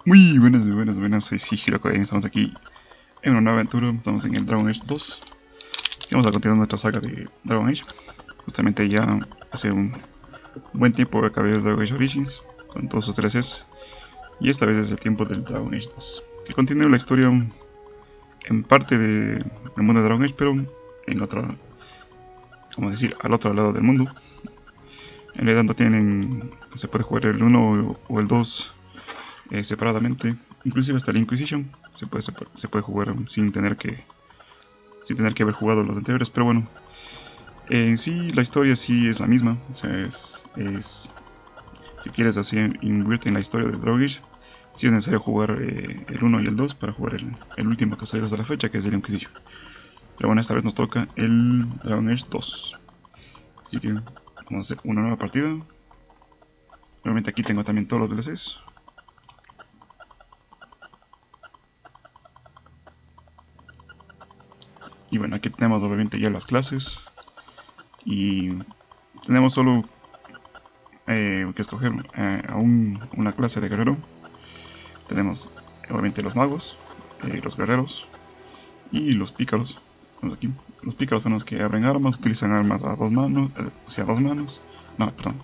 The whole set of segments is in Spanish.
Muy buenas, soy Sigiro y estamos aquí en una nueva aventura. Estamos en el Dragon Age 2 y vamos a continuar nuestra saga de Dragon Age. Justamente ya hace un buen tiempo que acabé el Dragon Age Origins con todos sus DLCs y esta vez es el tiempo del Dragon Age 2, que continúa la historia en parte del mundo de Dragon Age, pero en otro, como decir, al otro lado del mundo. En realidad no tienen, se puede jugar el 1 o el 2 separadamente, inclusive hasta la Inquisition se puede jugar sin tener que haber jugado los anteriores, pero bueno, en sí la historia sí es la misma. O sea, si quieres así imbuirte en la historia de Dragon Age, sí es necesario jugar el 1 y el 2 para jugar el último que ha salido hasta la fecha, que es el Inquisition. Pero bueno, esta vez nos toca el Dragon Age 2, así que vamos a hacer una nueva partida. Obviamente aquí tengo también todos los DLCs. Y bueno, aquí tenemos obviamente ya las clases. Y tenemos solo que escoger una clase de guerrero. Tenemos obviamente los magos, los guerreros y los pícaros. Aquí. Los pícaros son los que abren armas, utilizan armas a dos manos, no, perdón,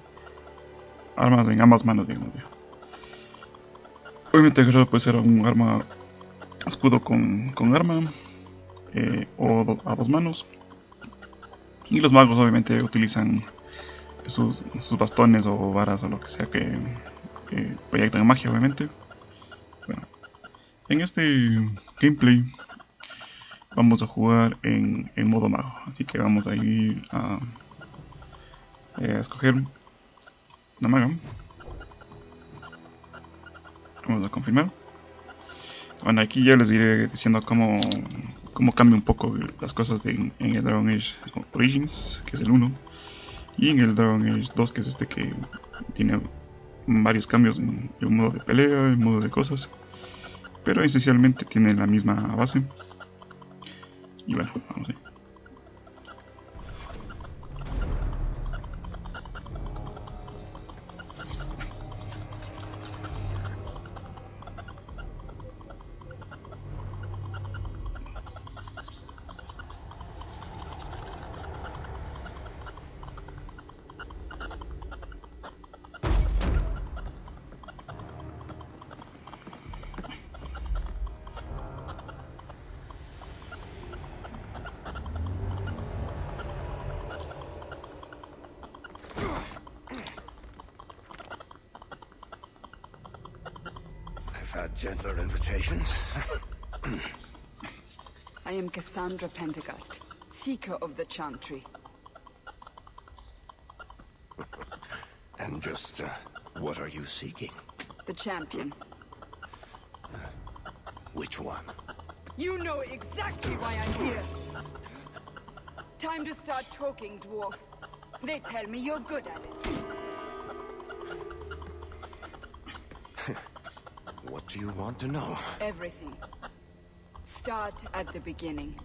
armas en ambas manos, digamos. Obviamente el guerrero puede ser un arma, escudo con arma, a dos manos. Y los magos obviamente utilizan sus bastones o varas o lo que sea que proyectan magia, obviamente. Bueno, en este gameplay vamos a jugar en modo mago, así que vamos a ir a escoger una maga. Vamos a confirmar. Bueno, aquí ya les iré diciendo cómo cambia un poco las cosas en el Dragon Age Origins, que es el 1, y en el Dragon Age 2, que es este, que tiene varios cambios en modo de pelea, en modo de cosas, pero esencialmente tiene la misma base. Y bueno, vamos a ir. Had gentler invitations. I am Cassandra Pendergast, seeker of the Chantry. And just, what are you seeking? The champion. Which one? You know exactly why I'm here. Time to start talking, dwarf. They tell me you're good at it. What do you want to know? Everything. Start at the beginning.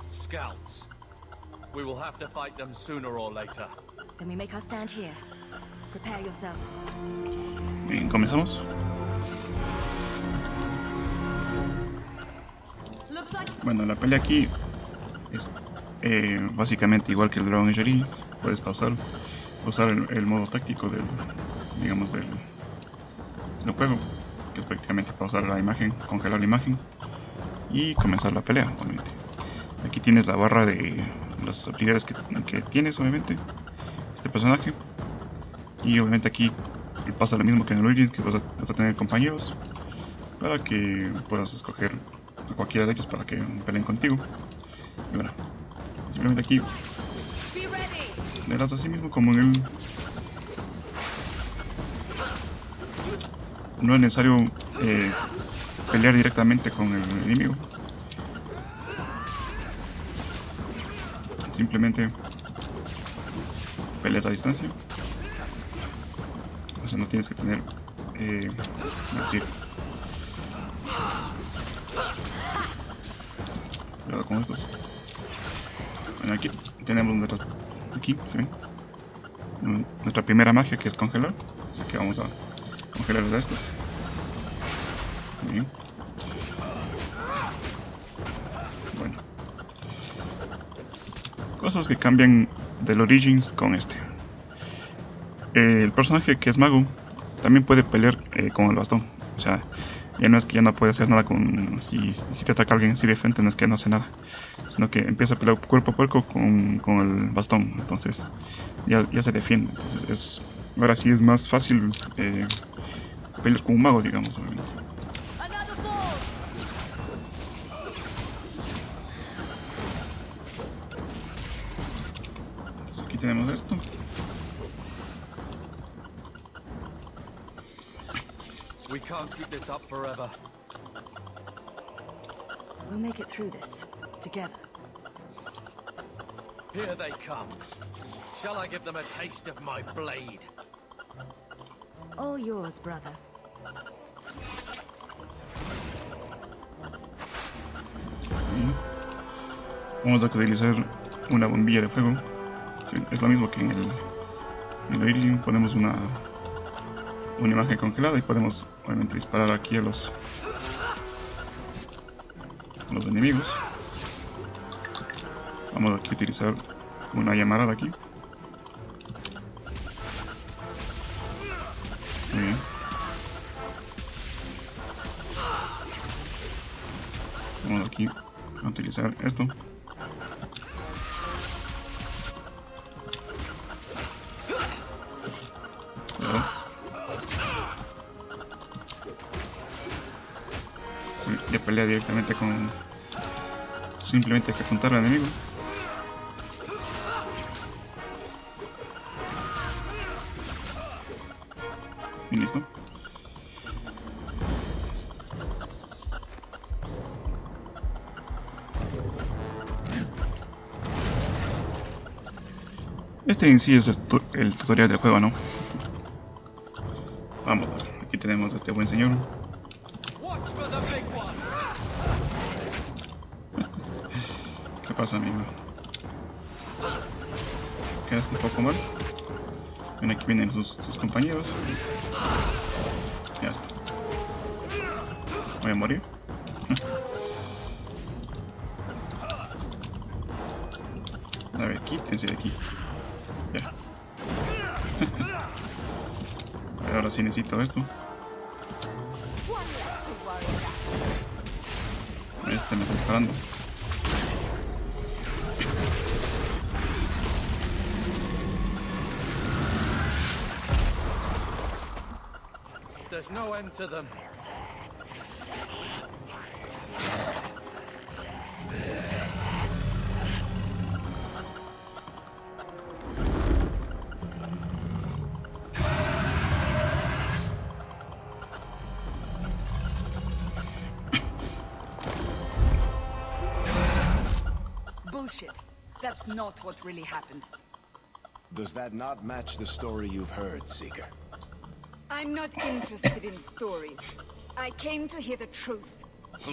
Scouts. We will have to fight them sooner or later. Then we make our stand here. Prepare yourself. Bien, comenzamos. Bueno, la pelea aquí es básicamente igual que el Dragon Age Origins. Puedes usar el modo táctico del juego, que es prácticamente pausar la imagen, congelar la imagen y comenzar la pelea, obviamente. Aquí tienes la barra de las habilidades que tienes, obviamente, este personaje. Y obviamente aquí pasa lo mismo que en el Origins, que vas a tener compañeros para que puedas escoger a cualquiera de ellos para que peleen contigo. Y bueno, simplemente aquí le das así mismo como en el... No es necesario pelear directamente con el enemigo. Simplemente peleas a distancia. O sea, no tienes que tener... decir... Cuidado con estos. Bueno, aquí tenemos nuestra... Aquí, ¿se ven? Nuestra primera magia, que es congelar. Así que vamos a congelar a estos. Muy bien. Bueno. Cosas que cambian del Origins con este. El personaje que es mago también puede pelear con el bastón. O sea, ya no es que ya no puede hacer nada con... Si te ataca alguien así de frente, no es que no hace nada, sino que empieza a pelear cuerpo a cuerpo con el bastón. Entonces ya se defiende. Entonces ahora sí es más fácil pelear con un mago, digamos, obviamente. Entonces aquí tenemos esto. We can't keep this up forever. We'll make it through this, together. Here they come. Shall I give them a taste of my blade? All yours, brother. Vamos a utilizar una bombilla de fuego. Sí, es lo mismo que en el Origin. Ponemos una imagen congelada y podemos obviamente disparar aquí a los enemigos. Vamos aquí a utilizar una llamarada aquí. Muy bien. Vamos aquí a utilizar esto. Cuidado. Ya pelea directamente con... Simplemente hay que apuntar al enemigo. Y listo. Este en sí es el tutorial del juego, ¿no? Vamos, aquí tenemos a este buen señor. ¿Qué pasa, amigo? Quedas un poco mal. Ven, aquí vienen sus compañeros. Ya está. Voy a morir. A ver, quítense de aquí. Ya. A ver, ahora sí necesito esto. Este me está disparando. There's no end to them. Bullshit. That's not what really happened. Does that not match the story you've heard, Seeker? I'm not interested in stories. I came to hear the truth.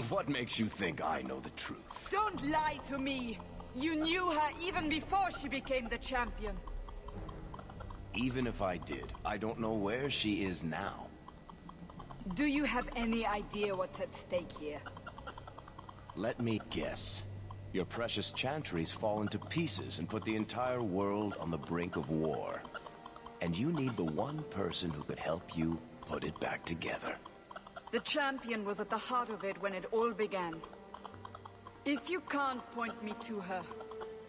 What makes you think I know the truth? Don't lie to me! You knew her even before she became the champion. Even if I did, I don't know where she is now. Do you have any idea what's at stake here? Let me guess. Your precious chantries fallen to pieces and put the entire world on the brink of war. And you need the one person who could help you put it back together. The champion was at the heart of it when it all began. If you can't point me to her,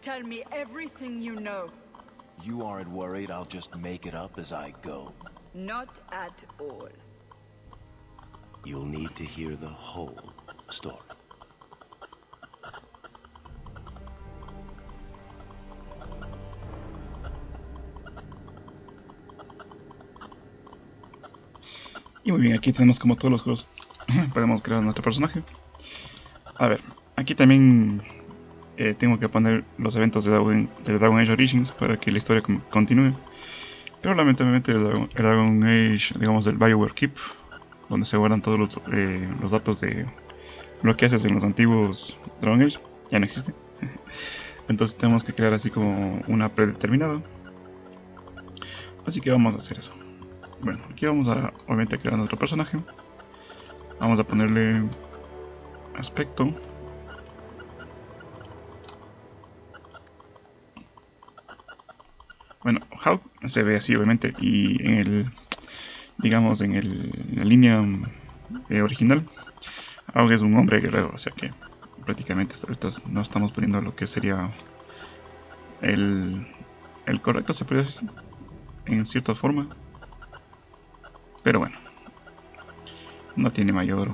tell me everything you know. You aren't worried I'll just make it up as I go? Not at all. you'll need to hear the whole story. Y muy bien, aquí tenemos como todos los juegos podemos crear nuestro personaje. A ver, aquí también tengo que poner los eventos de Dragon Age Origins para que la historia continúe. Pero lamentablemente el Dragon Age, digamos del Bioware Keep, donde se guardan todos los datos de lo que haces en los antiguos Dragon Age, ya no existe. Entonces tenemos que crear así como una predeterminada. Así que vamos a hacer eso. Bueno, aquí vamos a obviamente crear nuestro personaje. Vamos a ponerle aspecto. Bueno, Hawke se ve así obviamente, y en el, digamos en la línea original, Hawke es un hombre guerrero, o sea que prácticamente ahorita no estamos poniendo lo que sería el correcto, se puede decir, en cierta forma. Pero bueno, no tiene mayor.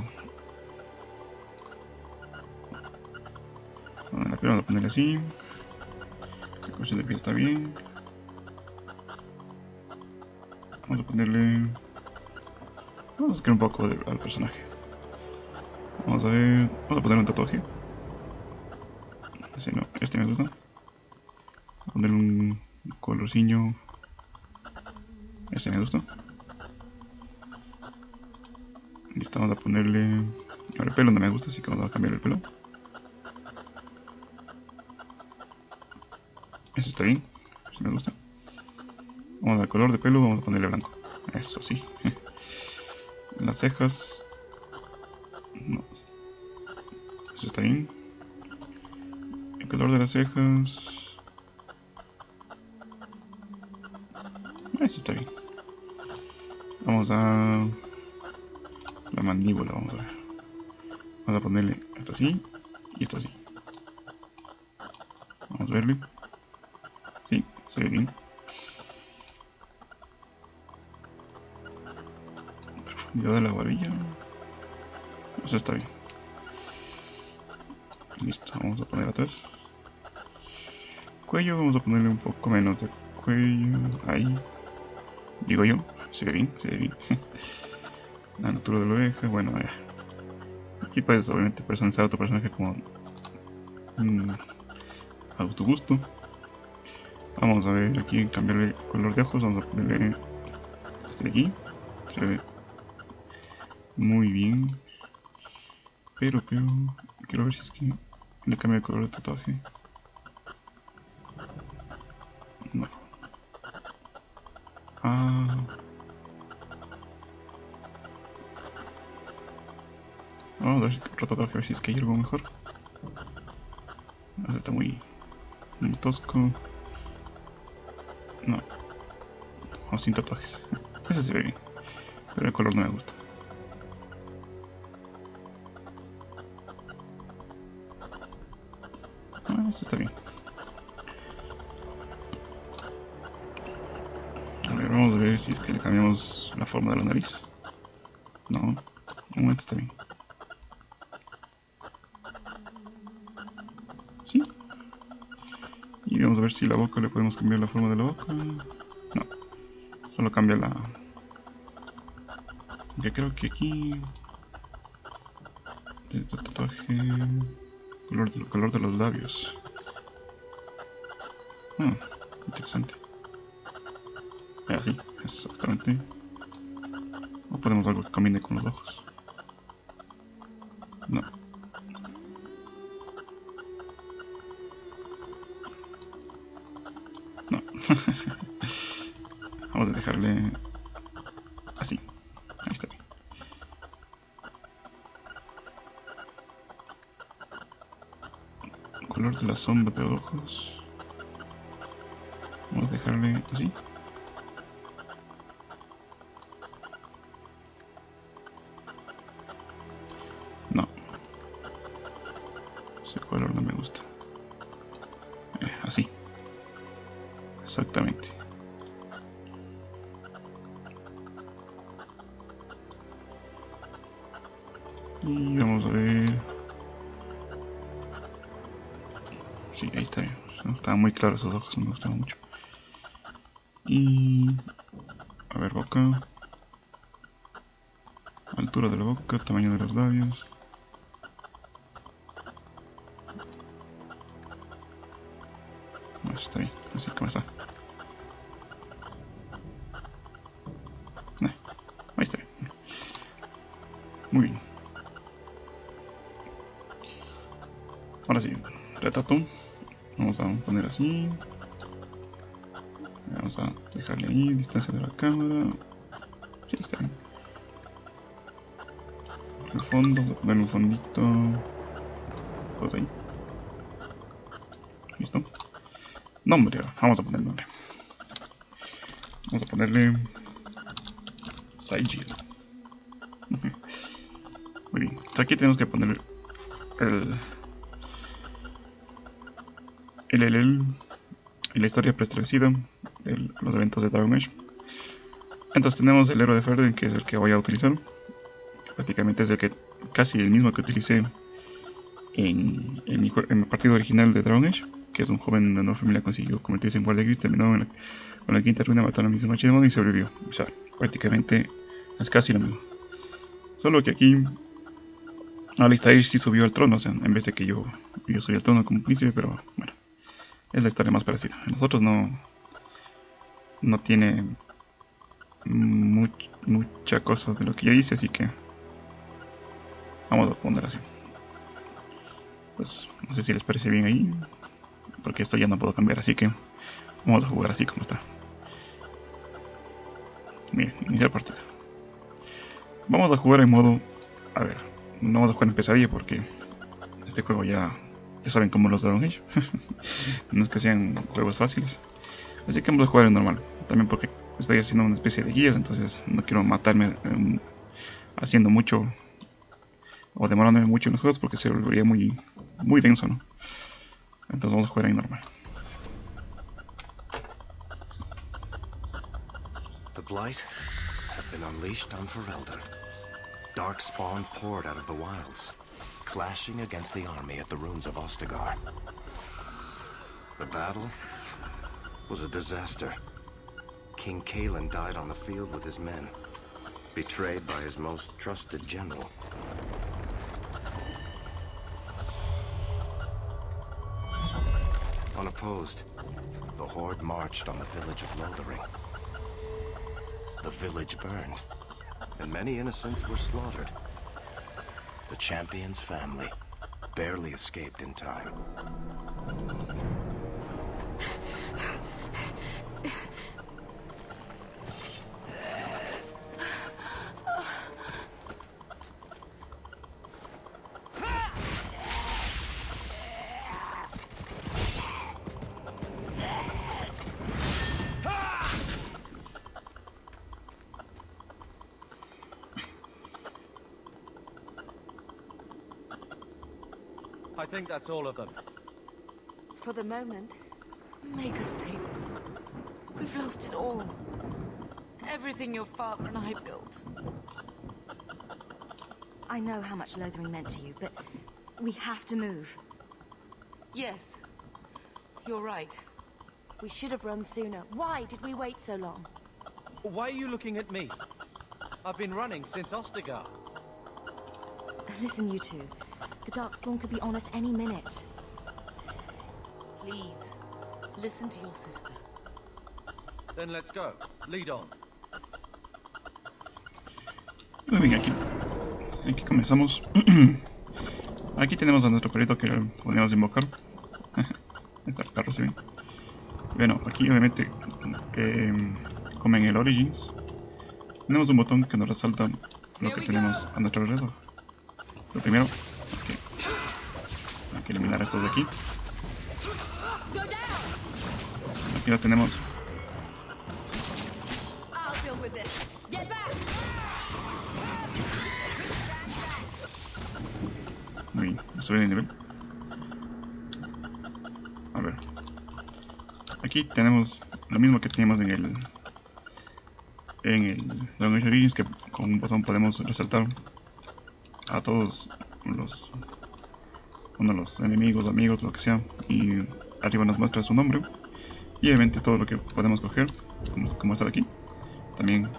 Bueno, la primera vamos a ponerle así. La cuestión de pie está bien. Vamos a ponerle. Vamos a sacar un poco al personaje. Vamos a ver. Vamos a poner un tatuaje. Así no, este me gusta. Vamos a ponerle un colorcillo. Este me gusta. Listo, vamos a ponerle. Ahora el pelo no me gusta, así que vamos a cambiar el pelo. Eso está bien, eso me gusta. Vamos al color de pelo, vamos a ponerle blanco. Eso sí. Las cejas. No. Eso está bien. El color de las cejas. Eso está bien. Vamos a la mandíbula, vamos a ver. Vamos a ponerle esto así y esto así. Vamos a verle. Sí, se ve bien. Profundidad de la barbilla. Eso está bien. Listo, vamos a poner atrás. Cuello, vamos a ponerle un poco menos de cuello. Ahí. Digo yo, se ve bien, se ve bien. La altura de la oreja, bueno, aquí puedes obviamente personalizar a tu personaje como a tu gusto. Vamos a ver aquí, cambiarle el color de ojos, vamos a ponerle este de aquí. Se ve muy bien. Pero, quiero ver si es que le cambia el color de tatuaje. No. Vamos a ver si otro tatuaje, a ver si es que hay algo mejor. Está muy tosco. No. O sin tatuajes. Ese se ve bien. Pero el color no me gusta. Este está bien. A ver, vamos a ver si es que le cambiamos la forma de la nariz. No, un momento, está bien. Sí. Y vamos a ver si la boca le podemos cambiar la forma de la boca. No, solo cambia la. Ya creo que aquí. El tatuaje. Color de los labios. Interesante. Así, exactamente. O podemos algo que combine con los ojos. No. No. Vamos a dejarle así. Ahí está bien. Color de la sombra de ojos. Vamos a dejarle así. No. Ese color no me gusta. Así. Exactamente. Y vamos a ver. Sí, ahí está. Estaban muy claros esos ojos, no me gustaban mucho. Y a ver, boca. Altura de la boca, tamaño de los labios. No, está bien, así como está. Ahí está bien. Muy bien. Ahora sí, retrato. Vamos a poner así. Vamos a dejarle ahí, distancia de la cámara. Sí, está bien. El fondo, ponerle un fondito. Pues ahí. Listo. Nombre, vamos a poner nombre. Vamos a ponerle Saijiro. Muy bien. Entonces aquí tenemos que poner la historia preestablecida de los eventos de Dragon Age. Entonces tenemos el héroe de Ferden, que es el que voy a utilizar. Prácticamente es el que casi el mismo que utilicé en mi partido original de Dragon Age, que es un joven de una familia consiguió convertirse en guardia gris, terminó con la quinta ruina, mató a la misma noche de mono y sobrevivió. O sea, prácticamente es casi lo mismo. Solo que aquí Alistair sí subió al trono, o sea, en vez de que yo subí al trono como príncipe, pero bueno, es la historia más parecida. Nosotros no tiene mucha cosa de lo que yo hice, así que vamos a poner así. Pues no sé si les parece bien ahí, porque esto ya no puedo cambiar, así que vamos a jugar así como está. Bien, iniciar partida. Vamos a jugar en modo, a ver, no vamos a jugar en pesadilla porque este juego ya saben cómo los Dragon Age. No es que sean juegos fáciles, así que vamos a jugar en normal. También porque estoy haciendo una especie de guías, entonces no quiero matarme haciendo mucho o demorándome mucho en los juegos porque se volvería muy denso, ¿no? Entonces vamos a jugar en normal. The blight had been unleashed on Ferelden. Dark spawn poured out of the wilds, clashing against the army at the ruins of Ostagar. The battle was a disaster. King Kalen died on the field with his men, betrayed by his most trusted general. Unopposed, the horde marched on the village of Lothering. The village burned, and many innocents were slaughtered. The champion's family barely escaped in time. I think that's all of them. For the moment, Maker save us. We've lost it all. Everything your father and I built. I know how much Lothering meant to you, but we have to move. Yes, you're right. We should have run sooner. Why did we wait so long? Why are you looking at me? I've been running since Ostagar. Listen, you two. The Darkspawn could be on us any minute. Please, listen to your sister. Then let's go. Lead on. Muy bien, aquí comenzamos. Aquí tenemos a nuestro perrito que podemos invocar. Está el carro, ¿sí ven? Bueno, aquí obviamente como en el Origins tenemos un botón que nos resalta lo que tenemos a nuestro alrededor. Lo primero, hay que eliminar estos de aquí. Aquí lo tenemos. Muy bien, subir de nivel. A ver. Aquí tenemos lo mismo que teníamos en el Dragon Age Origins, que con un botón podemos resaltar a todos los, bueno, los enemigos, amigos, lo que sea, y arriba nos muestra su nombre y obviamente todo lo que podemos coger, como está de aquí, también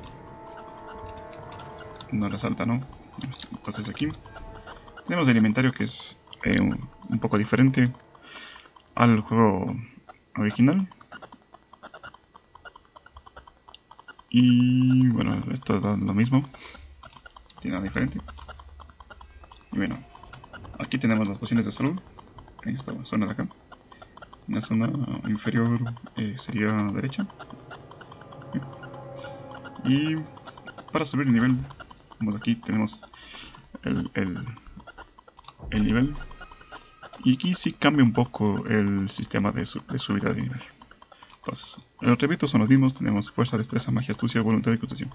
nos resalta, ¿no? Entonces aquí tenemos el inventario, que es un poco diferente al juego original. Y bueno, esto da lo mismo, tiene nada diferente. Y bueno, aquí tenemos las pociones de salud en esta zona de acá. En la zona inferior sería derecha. Y para subir el nivel, como aquí tenemos el nivel. Y aquí sí cambia un poco el sistema de subida de nivel. Entonces, los atributos son los mismos, tenemos fuerza, destreza, magia, astucia, voluntad y constitución.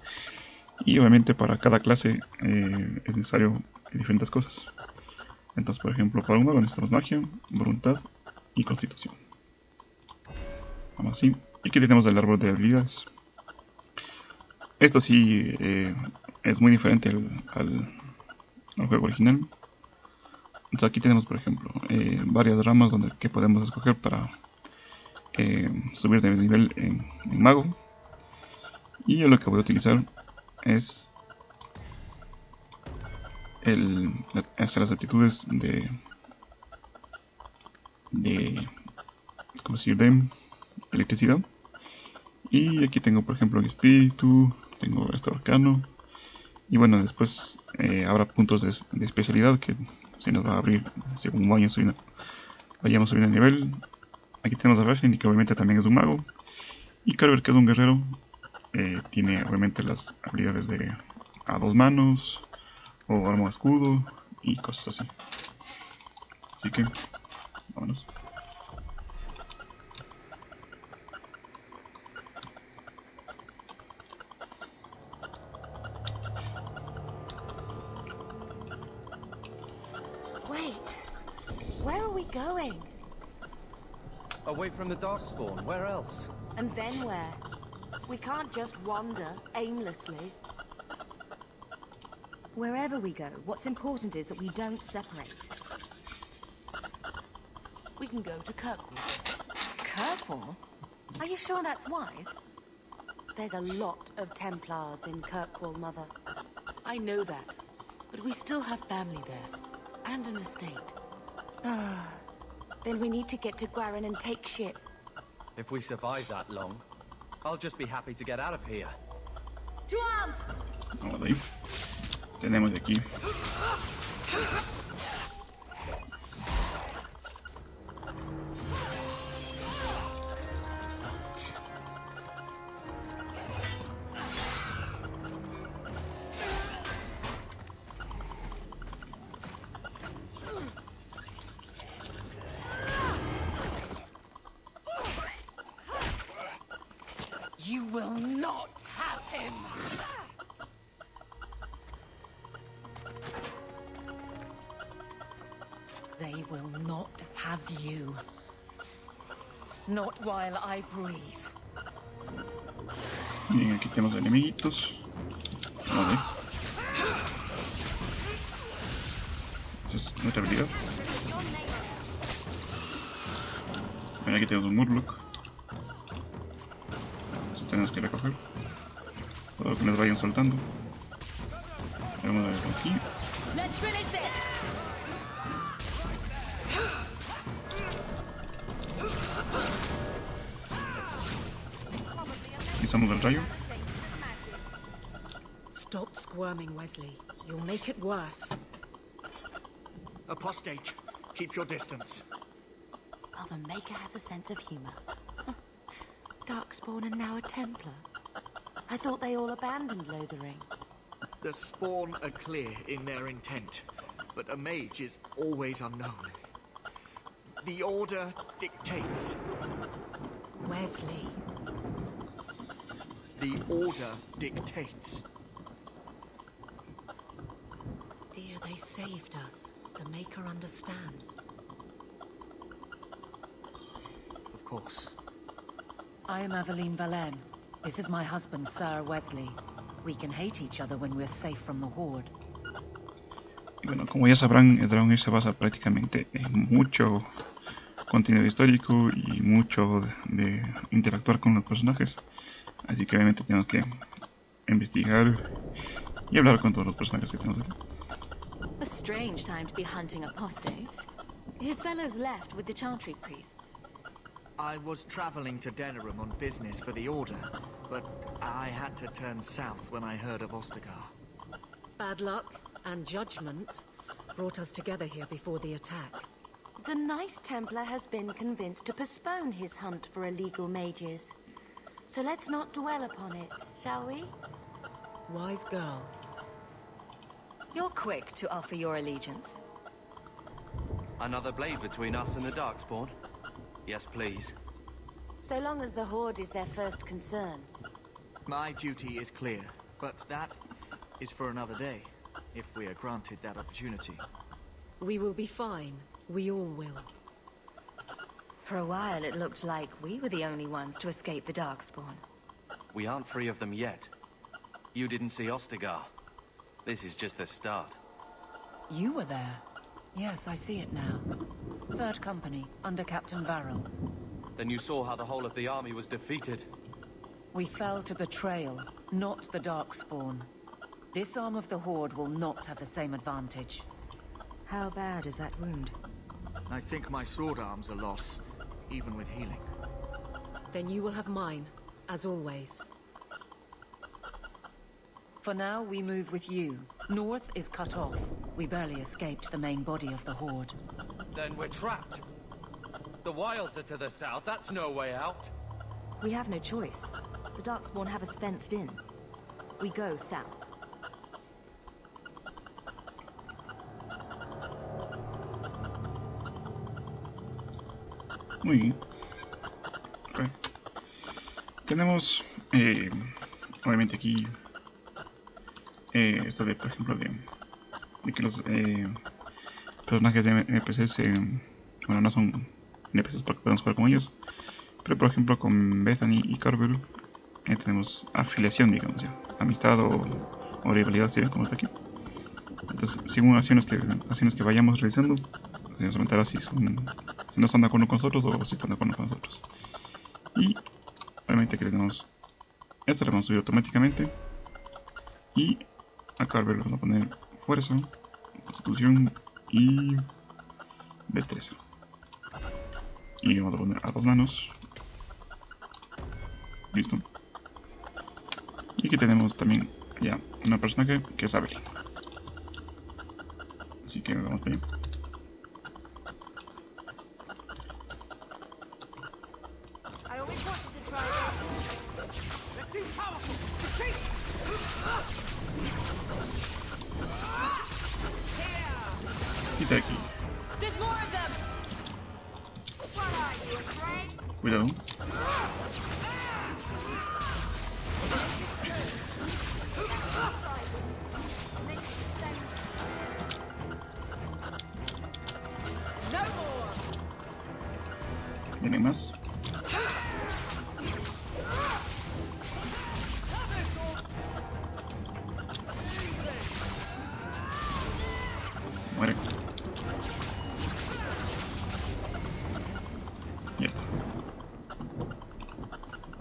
Y obviamente para cada clase es necesario diferentes cosas. Entonces, por ejemplo, para un mago necesitamos magia, voluntad y constitución. Vamos así. Y aquí tenemos el árbol de habilidades. Esto sí es muy diferente al juego original. Entonces aquí tenemos, por ejemplo, varias ramas que podemos escoger para subir de nivel en mago. Y yo lo que voy a utilizar es hacer las actitudes de ¿cómo decir? De electricidad. Y aquí tengo, por ejemplo, el espíritu, tengo este arcano. Y bueno, después habrá puntos de especialidad que se nos va a abrir según vayamos subiendo el nivel. Aquí tenemos a Resident, que obviamente también es un mago. Y Carver, que es un guerrero, tiene obviamente las habilidades de a dos manos, o arma de escudo, y cosas así. Así que, vámonos. Wait. Where are we going? Away from the Darkspawn, where else? And then where? We can't just wander aimlessly. Wherever we go, what's important is that we don't separate. We can go to Kirkwall. Kirkwall? Are you sure that's wise? There's a lot of Templars in Kirkwall, Mother. I know that, but we still have family there, and an estate. Then we need to get to Guarin and take ship. If we survive that long, I'll just be happy to get out of here. To arms! Vamos ahí. Tenemos de aquí. You will not have him! They will not have you. Not while I breathe. Bien, aquí tenemos enemiguitos. Vale. Esa es nuestra habilidad. Bien, aquí tenemos un Murloc. Eso tenemos que recoger. Todo lo que nos vayan soltando. Vamos a ver aquí. Let's finish this! Utilizamos el rayo. Stop squirming, Wesley. You'll make it worse. Apostate, keep your distance. Well, the Maker has a sense of humor. Darkspawn and now a Templar. I thought they all abandoned Lothering. The Spawn are clear in their intent, but a mage is always unknown. The Order dictates. Wesley. The Order dictates. Dear, they saved us. The Maker understands. Of course. I am Aveline Valenne. This is my husband, Sir Wesley. We can hate each other when we're safe from the Horde. Y bueno, como ya sabrán, el Dragon Age se basa prácticamente en mucho contenido histórico y mucho de interactuar con los personajes. Así que obviamente tenemos que investigar y hablar con todos los personajes que tenemos aquí. A strange time to be hunting apostates. His fellows left with the Chantry priests. I was traveling to Denerim on business for the Order, but I had to turn south when I heard of Ostagar. Bad luck and judgment brought us together here before the attack. The nice Templar has been convinced to postpone his hunt for illegal mages. So let's not dwell upon it, shall we? Wise girl. You're quick to offer your allegiance. Another blade between us and the Darkspawn? Yes, please. So long as the Horde is their first concern. My duty is clear, but that is for another day, if we are granted that opportunity. We will be fine. We all will. For a while it looked like we were the only ones to escape the Darkspawn. We aren't free of them yet. You didn't see Ostagar. This is just the start. You were there. Yes, I see it now. Third Company, under Captain Varel. Then you saw how the whole of the army was defeated. We fell to betrayal, not the Darkspawn. This arm of the Horde will not have the same advantage. How bad is that wound? I think my sword arm's a loss, even with healing. Then you will have mine, as always. For now, we move with you. North is cut off. We barely escaped the main body of the Horde. Then we're trapped. The wilds are to the south. That's no way out. We have no choice. The Darkspawn have us fenced in. We go south. Muy bien. Okay. Tenemos obviamente aquí esto de, por ejemplo, de que los personajes de NPCs bueno, no son NPCs porque podemos jugar con ellos, pero por ejemplo con Bethany y Carver tenemos afiliación, digamos, ya, amistad o rivalidad, si ven como está aquí. Entonces, según acciones que vayamos realizando, se nos comentará si no están de acuerdo con nosotros o si están de acuerdo con nosotros. Y obviamente que le damos esto, le vamos a subir automáticamente. Y a Carver le vamos a poner fuerza, constitución y destreza. Y le vamos a poner a dos manos. Listo. Y aquí tenemos también ya una personaje que es Evelyn. Así que vamos para allá. Quita aquí. Cuidado. ¿Vienen más? Muere. Ya está.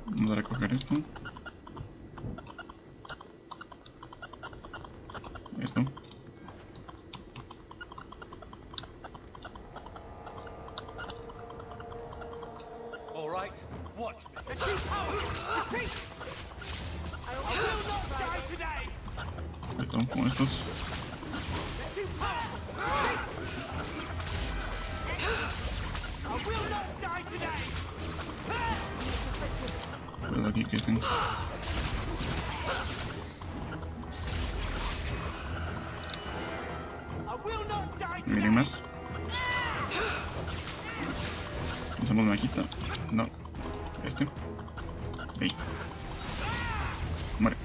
Vamos a recoger esto. Esto. All right, watch me. Esto, con estos. Cuidado aquí que estén. ¿Vienen más? Hacemos maquita. No. Este. Ahí. Muere.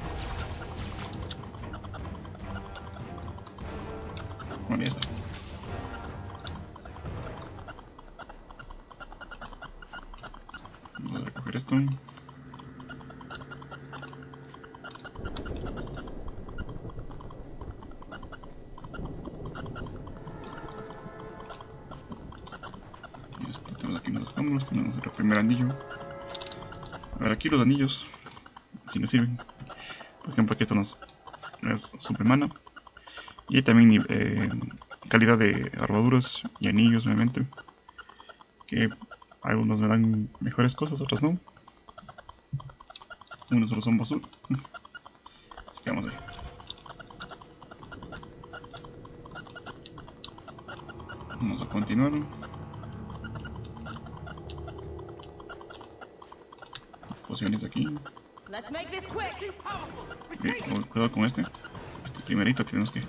Bueno, ya está. Vamos a recoger esto. turnos tenemos el primer anillo. A ver, aquí los anillos, si nos sirven. Por ejemplo, aquí esto nos es super mana. Y hay también calidad de armaduras y anillos, obviamente. Que algunos me dan mejores cosas, otros no. Unos solo son basura. Así que vamos ahí. Vamos a continuar. Pociones aquí. Cuidado con este. Este primerito tenemos que...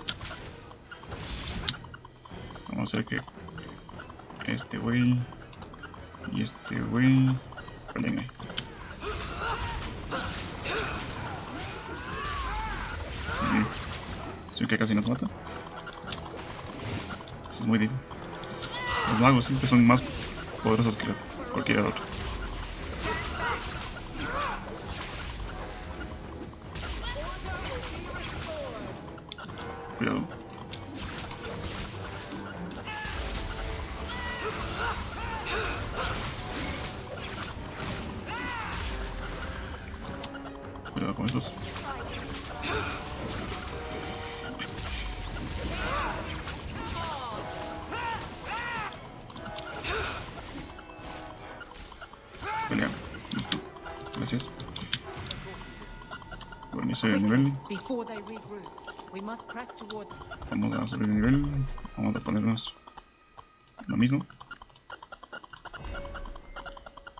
Vamos a hacer que este güey y este güey peleen ahí. Sí, que casi nos mata. Eso es muy difícil. Los magos siempre son más poderosos que cualquier otro. Cuidado. Cuidado con estos. Pelea. Listo. Gracias. Bueno, ya soy el nivel. Vamos a subir el nivel. Vamos a ponernos lo mismo.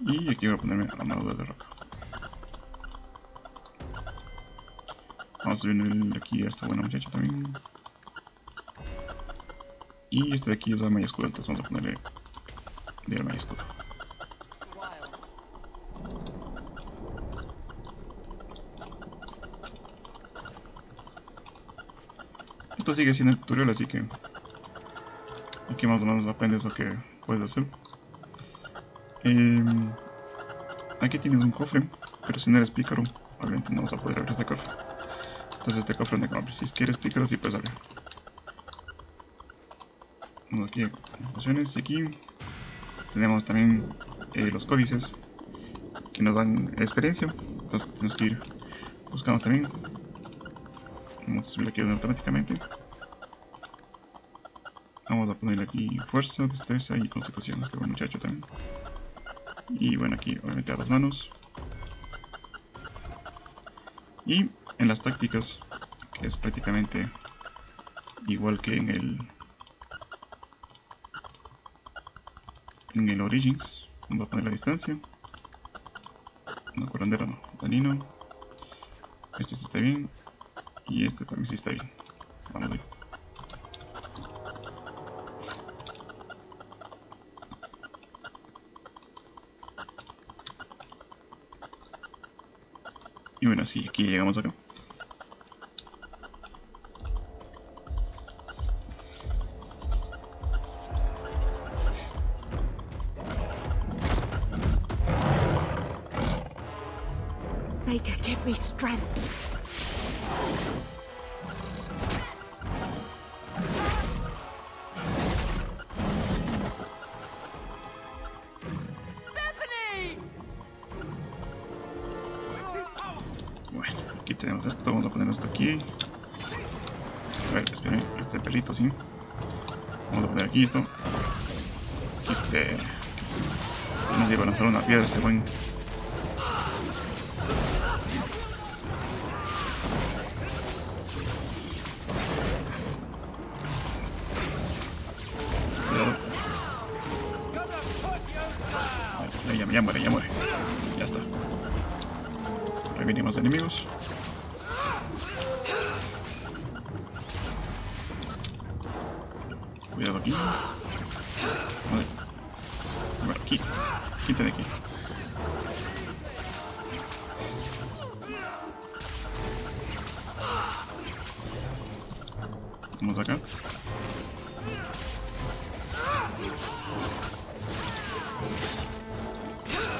Y aquí voy a ponerme la armadura de roca. Vamos a subir el nivel aquí a esta buena muchacha también. Y este de aquí es arma y escudo, entonces vamos a ponerle de arma y escudo. Esto sigue siendo el tutorial, así que aquí más o menos aprendes lo que puedes hacer. Aquí tienes un cofre, pero si no eres pícaro, obviamente no vas a poder abrir este cofre. Entonces este cofre no compres. Si quieres pícaro, sí puedes abrir. Vamos aquí a opciones y aquí tenemos también los códices que nos dan experiencia. Entonces tenemos que ir buscando también. Vamos a subir aquí automáticamente. Vamos a ponerle aquí fuerza, destreza y constitución a este buen muchacho también. Y bueno, aquí obviamente a las manos. Y en las tácticas, que es prácticamente igual que en el Origins, vamos a poner la distancia. No, curandera no, danino. Este sí está bien. Y este también sí está bien. Vamos a ir. Y bueno, sí, aquí llegamos acá. Maker, give me strength. Bueno, aquí tenemos esto, vamos a poner esto aquí. A ver, esperen, este pelito, sí. Vamos a poner aquí esto. Y nos lleva a lanzar una piedra ese buen. Ya muere. Ya está. Ahí vienen más enemigos. Cuidado aquí. Bueno, aquí. Quítate de aquí. Vamos acá.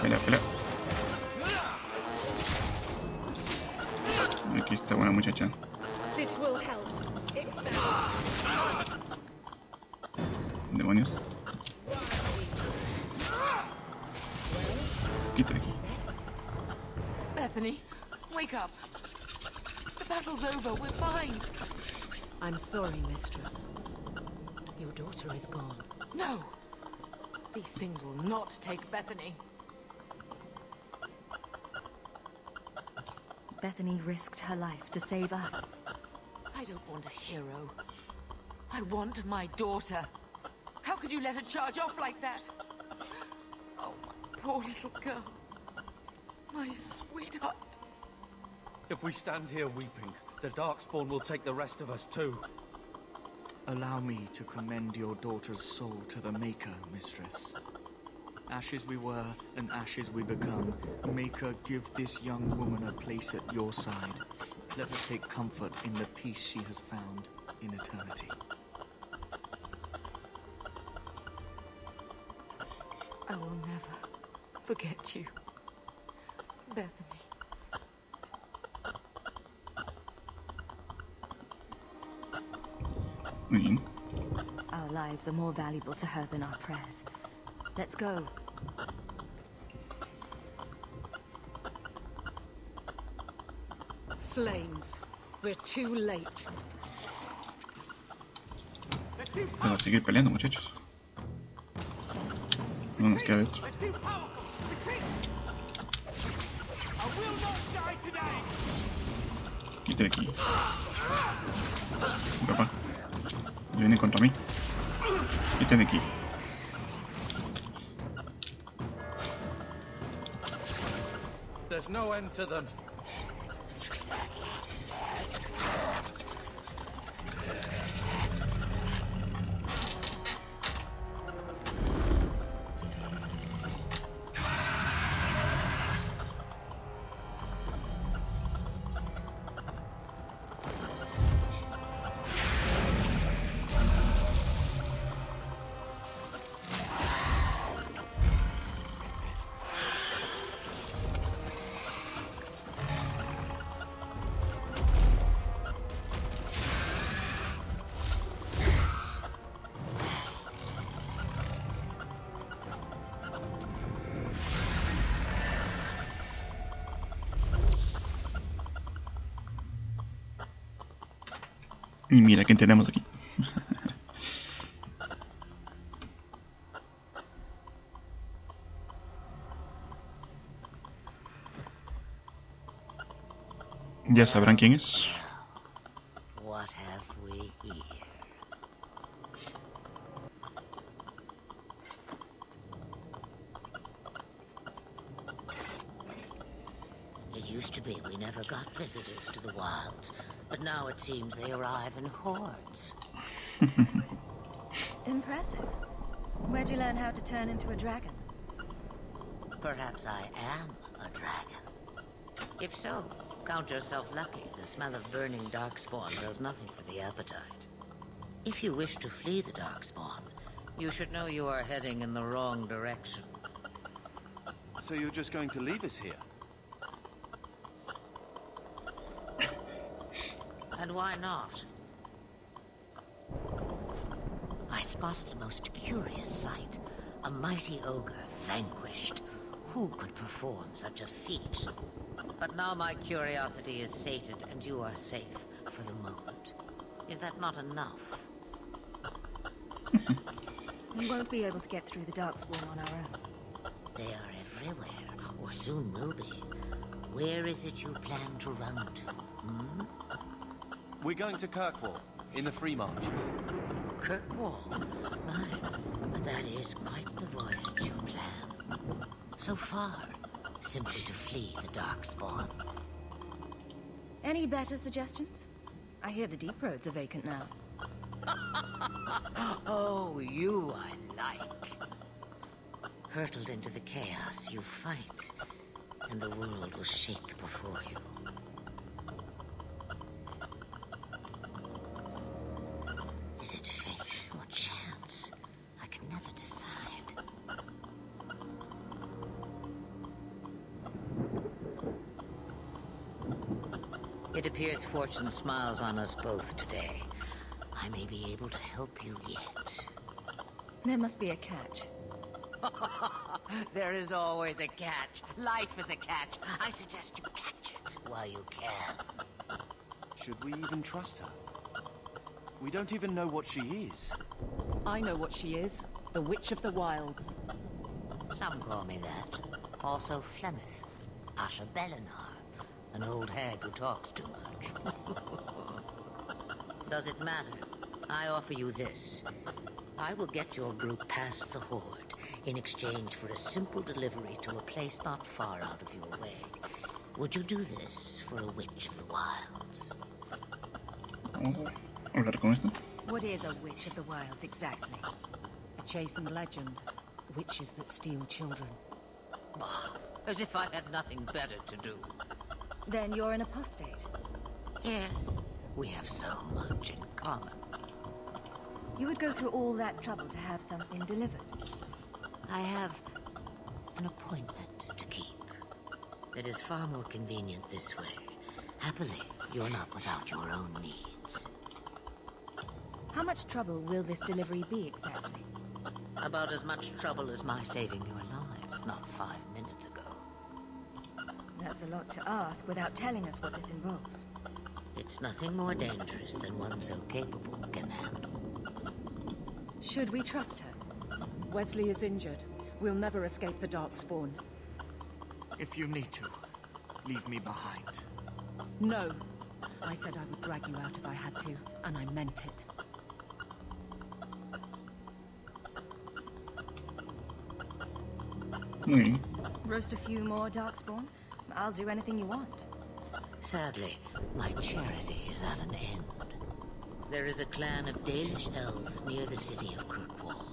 Pelea. Aquí está buena muchacha. Demonios. Quita de aquí. Bethany, wake up. The battle's over. We're fine. I'm sorry, mistress. Your daughter is gone. No. These things will not take Bethany. Bethany risked her life to save us. I don't want a hero. I want my daughter. How could you let her charge off like that? Oh, my poor little girl. My sweetheart. If we stand here weeping, the Darkspawn will take the rest of us too. Allow me to commend your daughter's soul to the Maker, mistress. Ashes we were, and ashes we become. Maker, give this young woman a place at your side. Let us take comfort in the peace she has found in eternity. I will never forget you, Bethany. Muy bien. Our lives are more valuable to her than our prayers. Let's go. Flames. We're too late. Vamos a seguir peleando, muchachos. No nos queda de otro. Quita de aquí. Papá. Vienen contra mí. Quita de aquí. There's no end to them. Y mira quién tenemos aquí. Ya sabrán quién es. What have we here? It used to be we never got visitors to the wilds, but now it seems they arrive in hordes. Impressive. Where'd you learn how to turn into a dragon? Perhaps I am a dragon. If so, count yourself lucky. The smell of burning darkspawn does nothing for the appetite. If you wish to flee the darkspawn, you should know you are heading in the wrong direction. So you're just going to leave us here? And why not? I spotted a most curious sight. A mighty ogre vanquished. Who could perform such a feat? But now my curiosity is sated and you are safe for the moment. Is that not enough? We won't be able to get through the Darkspawn on our own. They are everywhere, or soon will be. Where is it you plan to run to, hmm? We're going to Kirkwall, in the Free Marches. Kirkwall? My, but that is quite the voyage you plan. So far, simply to flee the Darkspawn. Any better suggestions? I hear the deep roads are vacant now. Oh, you I like. Hurtled into the chaos, you fight, and the world will shake before you. Is it fate or chance? I can never decide. It appears fortune smiles on us both today. I may be able to help you yet. There must be a catch. There is always a catch. Life is a catch. I suggest you catch it while you can. Should we even trust her? We don't even know what she is. I know what she is. The Witch of the Wilds. Some call me that. Also Flemeth, Asha Belinar, an old hag who talks too much. Does it matter? I offer you this. I will get your group past the Horde in exchange for a simple delivery to a place not far out of your way. Would you do this for a Witch of the Wilds? Vamos a hablar con esto. What is a Witch of the Wilds exactly? A chastened legend. Witches that steal children. As if I had nothing better to do. Then you're an apostate. Yes, we have so much in common. You would go through all that trouble to have something delivered. I have an appointment to keep. It is far more convenient this way. Happily, you're not without your own needs. How much trouble will this delivery be exactly? About as much trouble as my saving your lives not 5 minutes ago. That's a lot to ask without telling us what this involves. It's nothing more dangerous than one so capable can handle. Should we trust her? Wesley is injured. We'll never escape the Darkspawn. If you need to, leave me behind. No. I said I would drag you out if I had to, and I meant it. Muy bien. Roast a few more Darkspawn? I'll do anything you want. Sadly, my charity is at an end. There is a clan of Dalish elves near the city of Kirkwall.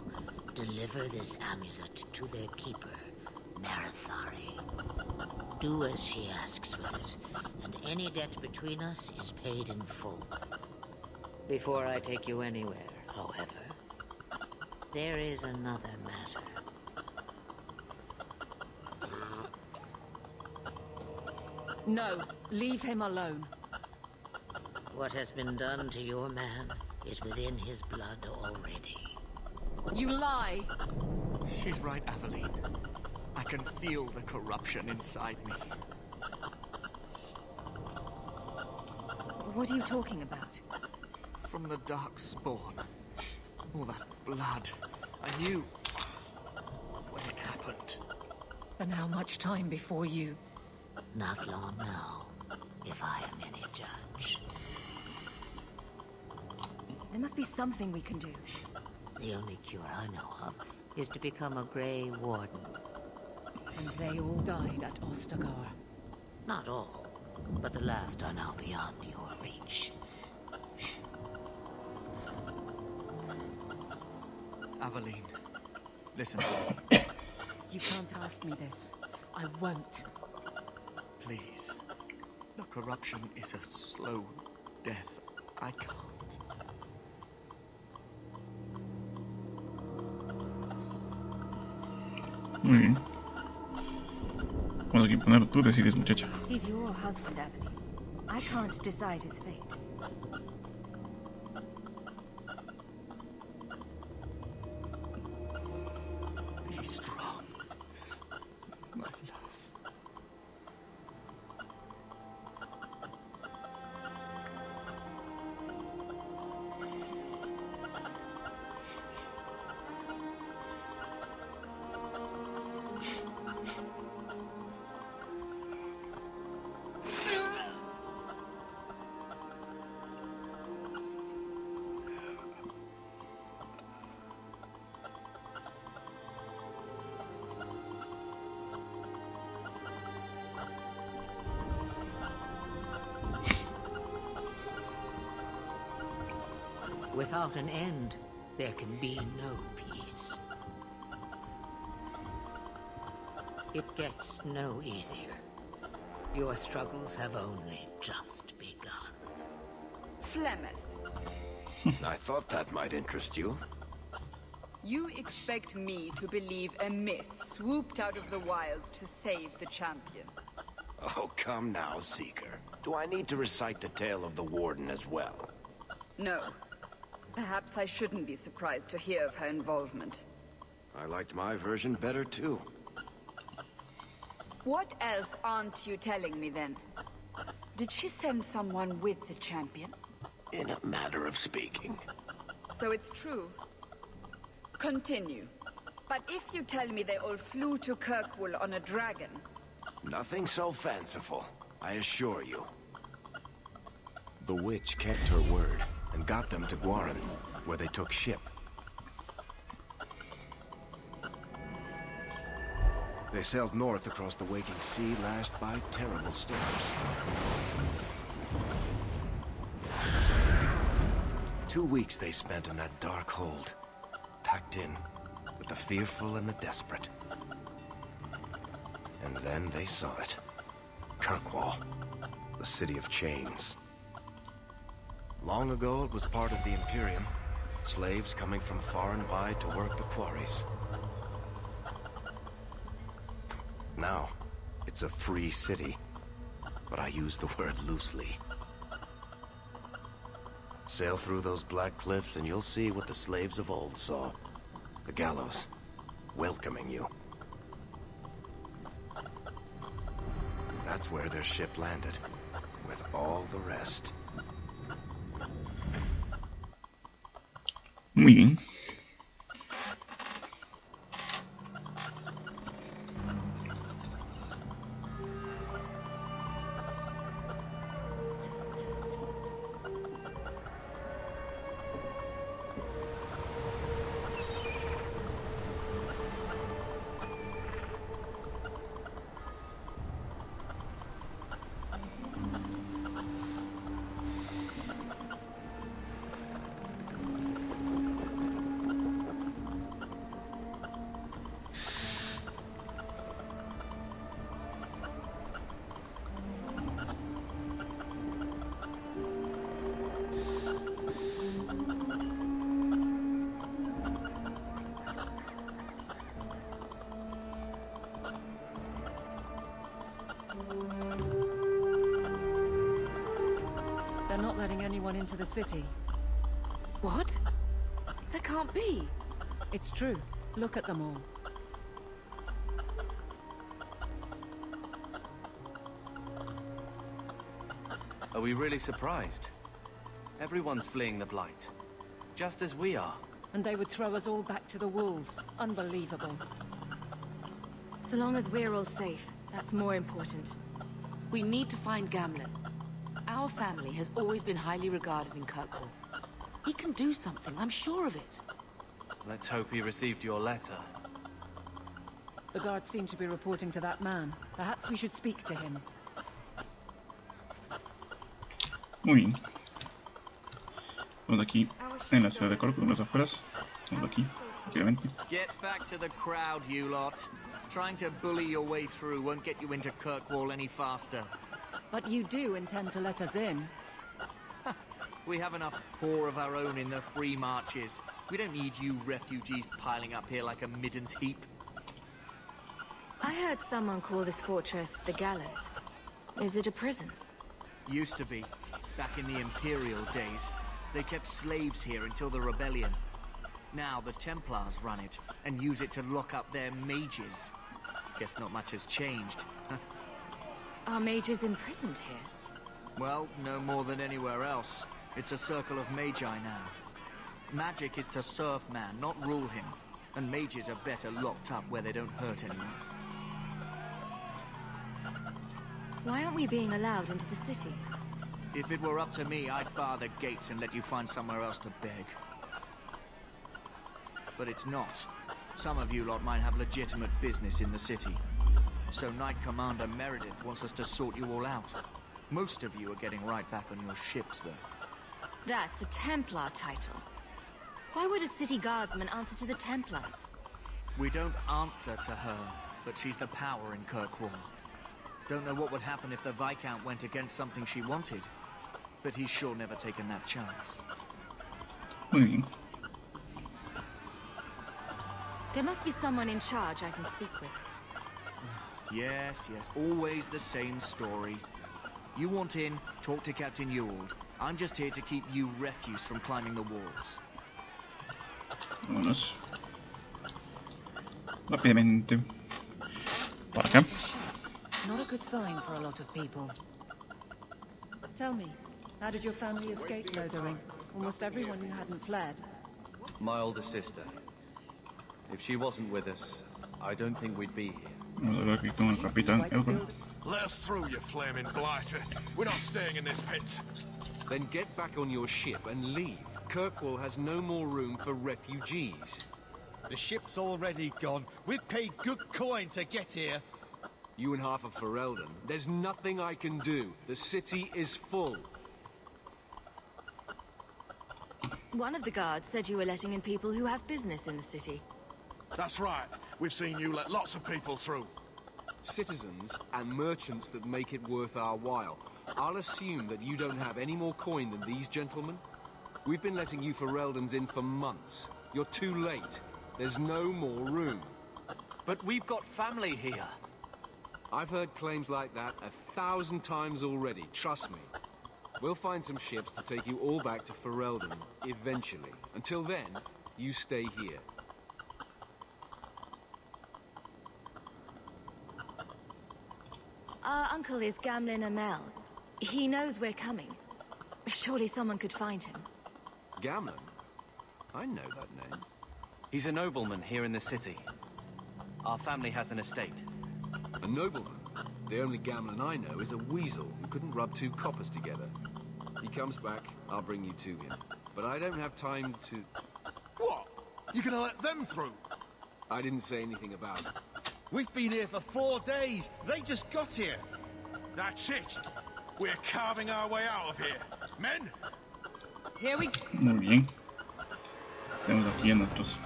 Deliver this amulet to their keeper, Marathari. Do as she asks with it, and any debt between us is paid in full. Before I take you anywhere, however, there is another matter. No, leave him alone. What has been done to your man is within his blood already. You lie! She's right, Aveline. I can feel the corruption inside me. What are you talking about? From the Darkspawn. All that blood. I knew when it happened. And how much time before you? Not long now, if I am any judge. There must be something we can do. The only cure I know of is to become a Grey Warden. And they all died at Ostagar. Not all, but the last are now beyond your reach. Aveline, listen to me. You can't ask me this. I won't. Please. The corruption is a slow death. I can't. Muy bien. Bueno, aquí poner tú decides, muchacha. He's your husband, Aveline. I can't decide his fate. Be strong. My love. Without an end, there can be no peace. It gets no easier. Your struggles have only just begun. Flemeth, I thought that might interest you. you expect me to believe a myth swooped out of the wild to save the champion? Oh, come now, Seeker. Do I need to recite the tale of the Warden as well? No. Perhaps I shouldn't be surprised to hear of her involvement. I liked my version better too. What else aren't you telling me then? Did she send someone with the champion? In a matter of speaking. So it's true. Continue. But if you tell me they all flew to Kirkwall on a dragon... Nothing so fanciful, I assure you. The witch kept her word and got them to Guaran, where they took ship. They sailed north across the waking sea, lashed by terrible storms. 2 weeks they spent in that dark hold, packed in with the fearful and the desperate. And then they saw it. Kirkwall, the city of chains. Long ago it was part of the Imperium, slaves coming from far and wide to work the quarries. Now, it's a free city, but I use the word loosely. Sail through those black cliffs and you'll see what the slaves of old saw. The gallows, welcoming you. That's where their ship landed, with all the rest. Muy bien. They're not letting anyone into the city. What? That can't be. It's true. Look at them all. Are we really surprised? Everyone's fleeing the Blight. Just as we are. And they would throw us all back to the wolves. Unbelievable. So long as we're all safe, that's more important. We need to find Gamlen. Our family has always been highly regarded in Kirkwall. He can do something, I'm sure of it. Let's hope he received your letter. The guards seem to be reporting to that man. Perhaps we should speak to him. Muy bien. Estamos aquí en la ciudad de Cork, en las afueras. Estamos aquí, obviamente. Get back to the crowd, you lot. Trying to bully your way through won't get you into Kirkwall any faster. But you do intend to let us in. We have enough poor of our own in the free marches. We don't need you refugees piling up here like a middens heap. I heard someone call this fortress the Gallows. Is it a prison? Used to be. Back in the Imperial days. They kept slaves here until the rebellion. Now the Templars run it and use it to lock up their mages. Guess not much has changed. Are mages imprisoned here? Well, no more than anywhere else. It's a circle of magi now. Magic is to serve man, not rule him. And mages are better locked up where they don't hurt anyone. Why aren't we being allowed into the city? If it were up to me, I'd bar the gates and let you find somewhere else to beg. But it's not. Some of you lot might have legitimate business in the city. So Knight Commander Meredith wants us to sort you all out. Most of you are getting right back on your ships, though. That's a Templar title. Why would a city guardsman answer to the Templars? We don't answer to her, but she's the power in Kirkwall. Don't know what would happen if the Viscount went against something she wanted, but he's sure never taken that chance. Muy bien. There must be someone in charge I can speak with. Yes, always the same story. You want in, talk to Captain Ewald. I'm just here to keep you refuse from climbing the walls. Vámonos. rápidamente para acá. Not a good sign for a lot of people. Tell me, how did your family escape loitering? Almost everyone who hadn't fled. My older sister. If she wasn't with us, I don't think we'd be here. Vamos a ver aquí con el capitán Elba. Let us through, you flaming blighter. We're not staying in this pit. Then get back on your ship and leave. Kirkwall has no more room for refugees. The ship's already gone. We've paid good coin to get here. You and half of Ferelden. There's nothing I can do. The city is full. One of the guards said you were letting in people who have business in the city. That's right. We've seen you let lots of people through. Citizens and merchants that make it worth our while. I'll assume that you don't have any more coin than these gentlemen. We've been letting you Fereldans in for months. You're too late. There's no more room. But we've got family here. I've heard claims like that 1,000 times already, trust me. We'll find some ships to take you all back to Ferelden, eventually. Until then, you stay here. Our uncle is Gamlin Amel. He knows we're coming. Surely someone could find him. Gamlin? I know that name. He's a nobleman here in the city. Our family has an estate. A nobleman? The only Gamlin I know is a weasel who couldn't rub 2 coppers together. He comes back, I'll bring you to him. But I don't have time to... What? You're gonna let them through? I didn't say anything about it. We've been here for 4 days. They just got here. That's it. We're carving our way out of here. Men? Here we... Muy bien. Tenemos aquí a nuestros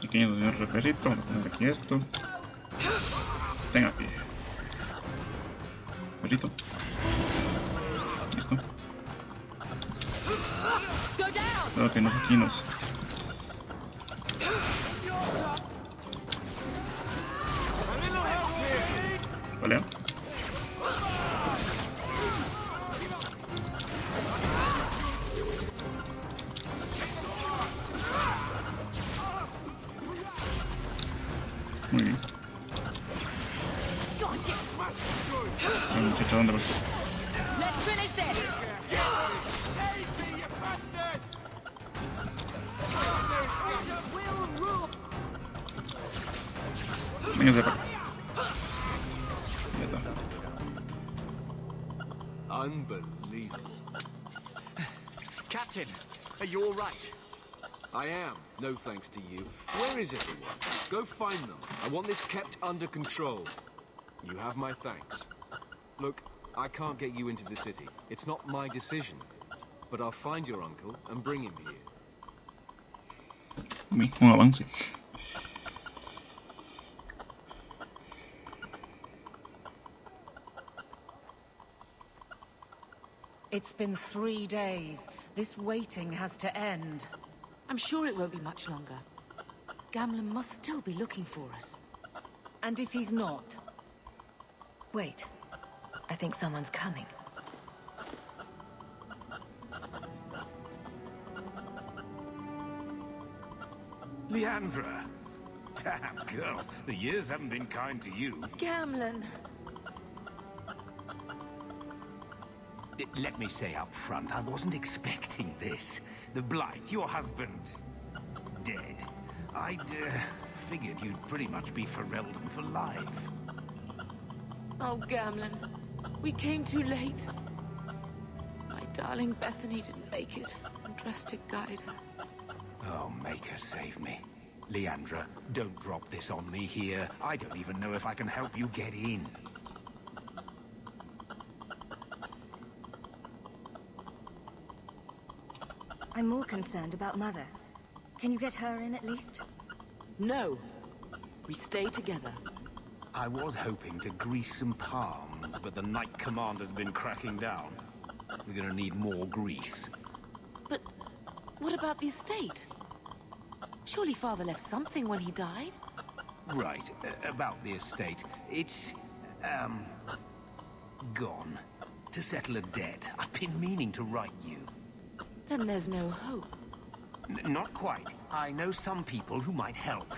pequeños señor reperito. Vamos a poner aquí esto. Tenga pie. Perrito. Listo. Creo que nos aquí nos... Vale. Muy bien. Muchacho, ¿dónde vas? Let's finish this. Véngase para acá. Ya está. Unbelievable. Captain, are you all right? I am, no thanks to you. Where is everyone? Go find them. I want this kept under control. You have my thanks. Look, I can't get you into the city. It's not my decision. But I'll find your uncle and bring him here. Un avance. It's been 3 days. This waiting has to end. I'm sure it won't be much longer. Gamlin must still be looking for us. And if he's not? Wait. I think someone's coming. Leandra. Damn, girl. The years haven't been kind to you. Gamlin. Let me say up front, I wasn't expecting this. The Blight, your husband, dead. I'd figured you'd pretty much be Ferelden for life. Oh, Gamlin. We came too late. My darling Bethany didn't make it, and dressed to guide her. Oh, make her save me. Leandra, don't drop this on me here. I don't even know if I can help you get in. I'm more concerned about Mother. Can you get her in at least? No. We stay together. I was hoping to grease some palms, but the Knight Commander's been cracking down. We're gonna need more grease. But what about the estate? Surely Father left something when he died? Right, about the estate. It's, gone. To settle a debt. I've been meaning to write you. Then there's no hope. Not quite. I know some people who might help.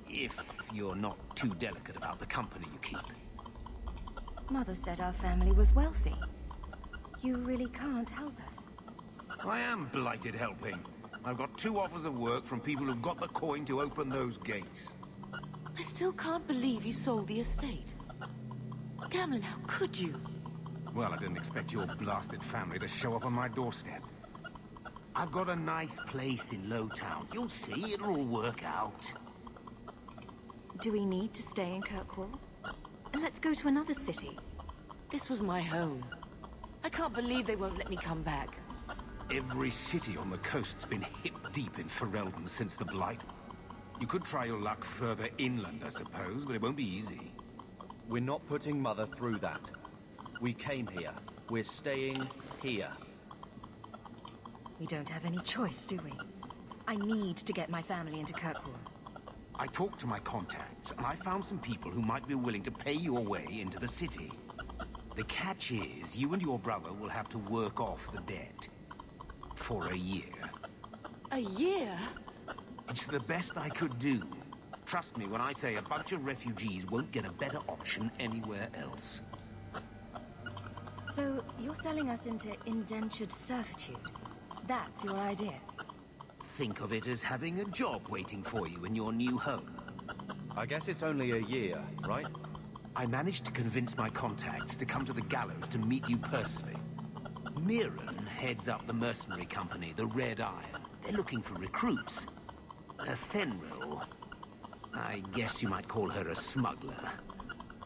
If you're not too delicate about the company you keep. Mother said our family was wealthy. You really can't help us. I am blighted helping. I've got 2 offers of work from people who've got the coin to open those gates. I still can't believe you sold the estate. Gamlen, how could you? Well, I didn't expect your blasted family to show up on my doorstep. I've got a nice place in Lowtown. You'll see, it'll all work out. Do we need to stay in Kirkwall? Let's go to another city. This was my home. I can't believe they won't let me come back. Every city on the coast's been hip-deep in Ferelden since the Blight. You could try your luck further inland, I suppose, but it won't be easy. We're not putting Mother through that. We came here. We're staying here. We don't have any choice, do we? I need to get my family into Kirkwall. I talked to my contacts, and I found some people who might be willing to pay your way into the city. The catch is, you and your brother will have to work off the debt. For a year. A year? It's the best I could do. Trust me when I say a bunch of refugees won't get a better option anywhere else. So, you're selling us into indentured servitude? That's your idea? Think of it as having a job waiting for you in your new home. I guess it's only a year, right? I managed to convince my contacts to come to the gallows to meet you personally. Mirren heads up the mercenary company, the Red Iron. They're looking for recruits. Fenrir, I guess you might call her a smuggler.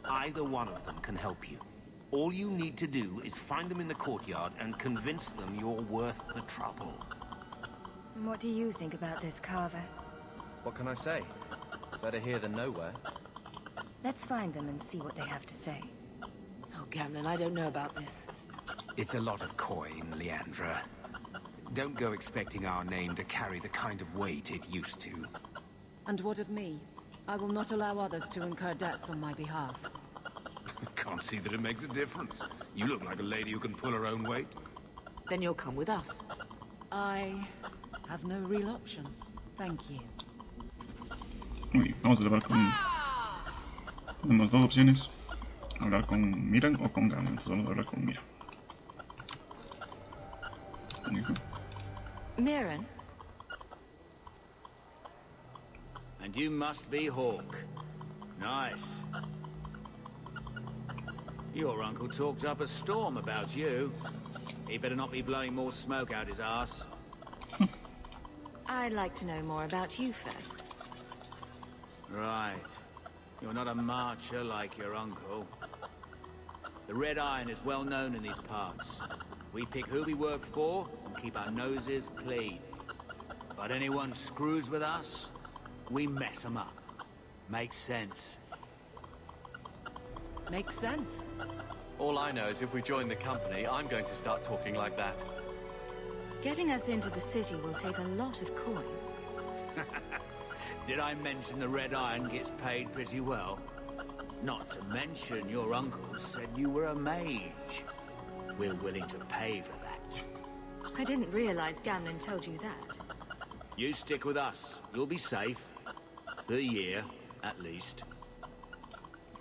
Either one of them can help you. All you need to do is find them in the courtyard and convince them you're worth the trouble. What do you think about this, Carver? What can I say? Better here than nowhere. Let's find them and see what they have to say. Oh, Gamlen, I don't know about this. It's a lot of coin, Leandra. Don't go expecting our name to carry the kind of weight it used to. And what of me? I will not allow others to incur debts on my behalf. Can't see that it makes a difference. You look like a lady who can pull her own weight. Then you'll come with us. I have no real option. Thank you. Uy, vamos a hablar con... Tenemos 2 opciones. Hablar con Miran o con Gamlen. Entonces vamos a hablar con Miran. Listo. Mirren? And you must be Hawke. Nice. Your uncle talked up a storm about you. He better not be blowing more smoke out his ass. I'd like to know more about you first. Right. You're not a marcher like your uncle. The Red Iron is well known in these parts. We pick who we work for and keep our noses clean. But anyone screws with us, we mess them up. Makes sense. Makes sense. All I know is if we join the company, I'm going to start talking like that. Getting us into the city will take a lot of coin. Did I mention the Red Iron gets paid pretty well? Not to mention your uncle said you were a mage. We're willing to pay for that. I didn't realize Gamlen told you that. You stick with us. You'll be safe. For a year, at least.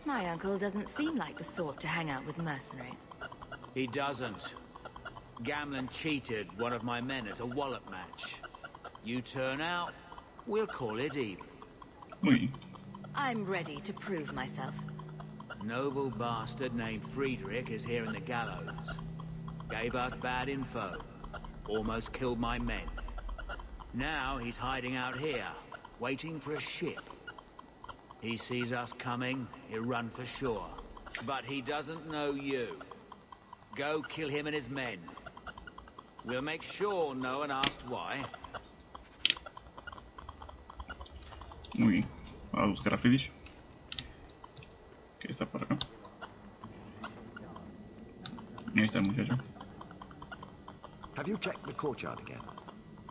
My uncle doesn't seem like the sort to hang out with mercenaries. He doesn't. Gamlen cheated one of my men at a wallop match. You turn out, we'll call it even. Uy. I'm ready to prove myself. Noble bastard named Friedrich is here in the gallows. Gave us bad info. Almost killed my men. Now he's hiding out here, waiting for a ship. He sees us coming, he'll run for shore. But he doesn't know you. Go kill him and his men. We'll make sure no one asks why. Muy bien. Vamos a buscar a Friedrich. Que está por acá. Y ahí está el muchacho. Have you checked the courtyard again?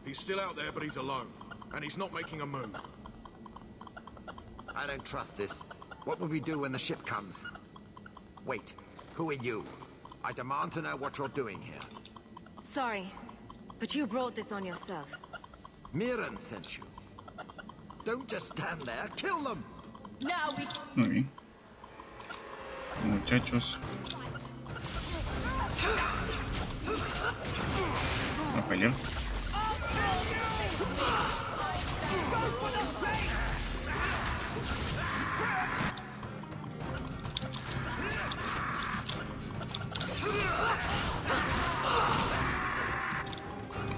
He's still out there, but he's alone. And he's not making a move. I don't trust this. What will we do when the ship comes? Wait, who are you? I demand to know what you're doing here. Sorry, but you brought this on yourself. Mirren sent you. Don't just stand there. Kill them. Now we. Muy bien. Muchachos. A pelear.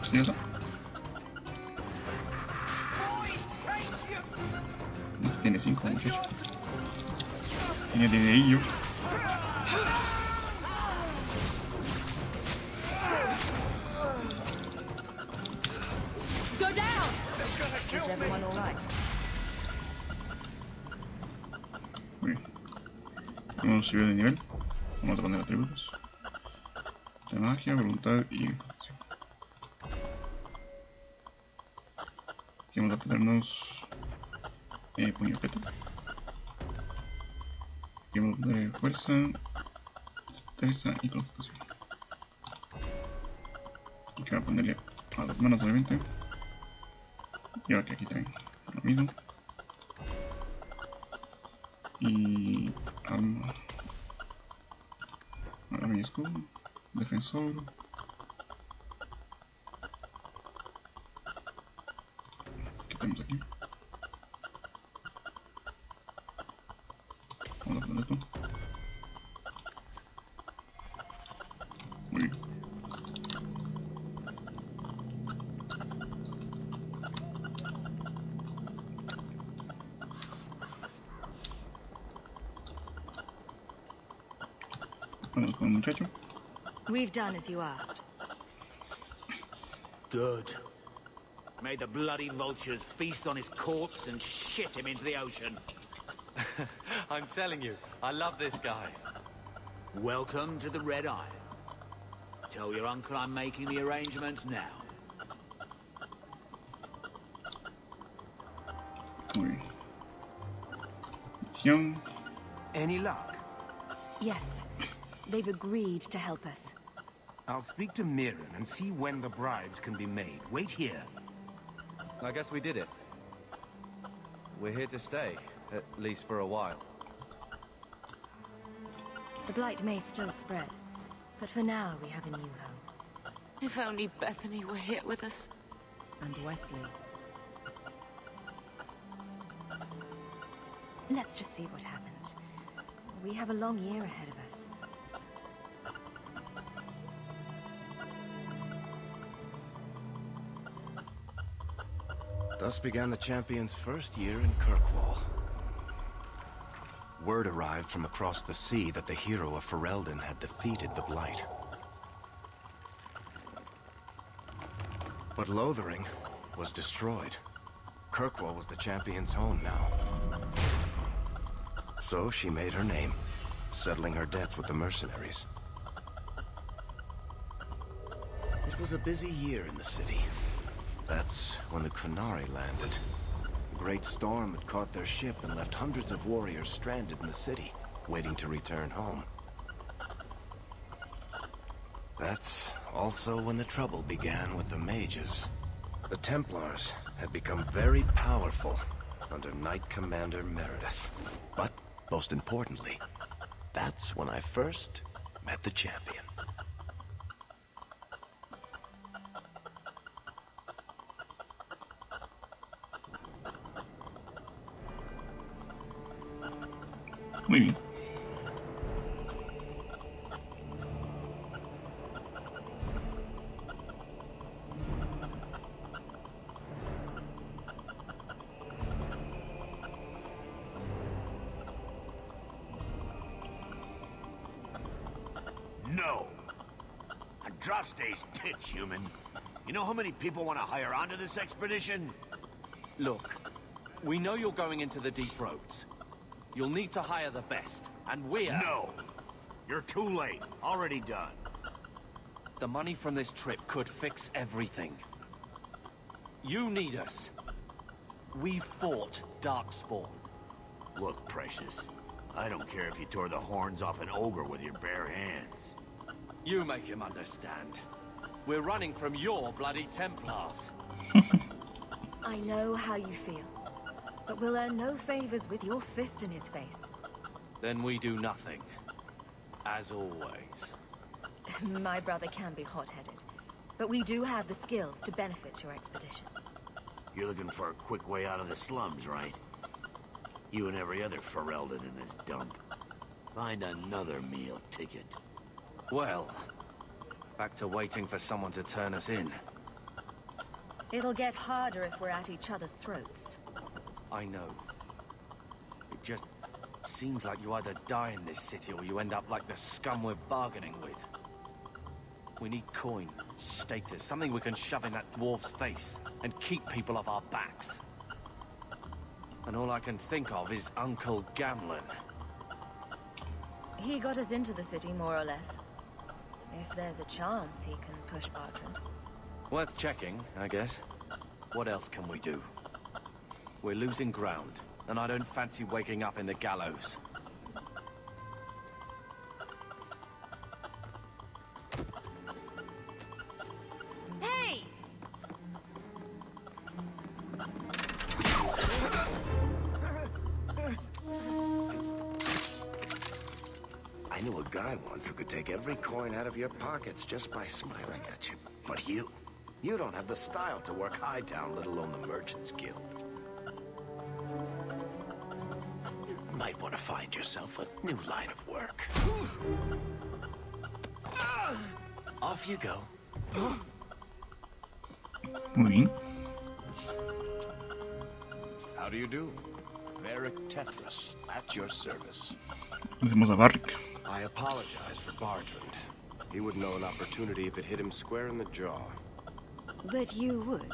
¿Sí eso? Tiene 5 muchachos. Tiene dinerillo. Go down. Is everyone all right? Muy bien. Vamos a subir de nivel. Vamos a poner atributos de magia, voluntad y acción. Aquí vamos a ponernos puño peto. Aquí vamos a poner fuerza, destreza y constitución. Aquí voy a ponerle a las manos obviamente. Y ahora que aquí también lo mismo. Y arma y escudo, defensor. ¿Qué tenemos aquí? Vamos a poner esto. Muy bien. Vamos con el muchacho. We've done as you asked. Good. May the bloody vultures feast on his corpse and shit him into the ocean. I'm telling you, I love this guy. Welcome to the Red Iron. Tell your uncle I'm making the arrangements now. Muy bien. Misión. Any luck? Yes. They've agreed to help us. I'll speak to Mirren and see when the bribes can be made. Wait here. I guess we did it. We're here to stay, at least for a while. The blight may still spread, but for now we have a new home. If only Bethany were here with us. And Wesley. Let's just see what happens. We have a long year ahead of us. Thus began the champion's first year in Kirkwall. Word arrived from across the sea that the hero of Ferelden had defeated the Blight. But Lothering was destroyed. Kirkwall was the champion's home now. So she made her name, settling her debts with the mercenaries. It was a busy year in the city. That's when the Qunari landed. A great storm had caught their ship and left hundreds of warriors stranded in the city, waiting to return home. That's also when the trouble began with the mages. The Templars had become very powerful under Knight Commander Meredith. But, most importantly, that's when I first met the champion. Muy bien. No. Andraste's tits, human. You know how many people want to hire onto this expedition? Look, we know you're going into the deep roads. You'll need to hire the best, and we're... No! You're too late. Already done. The money from this trip could fix everything. You need us. We fought Darkspawn. Look, Precious. I don't care if you tore the horns off an ogre with your bare hands. You make him understand. We're running from your bloody Templars. I know how you feel. but we'll earn no favors with your fist in his face. Then we do nothing. As always. My brother can be hot-headed, but we do have the skills to benefit your expedition. You're looking for a quick way out of the slums, right? You and every other Ferelden in this dump. Find another meal ticket. Well, back to waiting for someone to turn us in. It'll get harder if we're at each other's throats. I know. It just seems like you either die in this city or you end up like the scum we're bargaining with. We need coin, status, something we can shove in that dwarf's face and keep people off our backs. And all I can think of is Uncle Gamlen. He got us into the city, more or less. If there's a chance, he can push Bertrand. Worth checking, I guess. What else can we do? We're losing ground, and I don't fancy waking up in the gallows. Hey! I knew a guy once who could take every coin out of your pockets just by smiling at you. But you don't have the style to work Hightown, let alone the Merchants Guild. You might want to find yourself a new line of work. Off you go. Muy bien. How do you do? Varric Tethras, at your service. Hacemos a Varric. I apologize for Bertrand. He would know an opportunity if it hit him square in the jaw. But you would.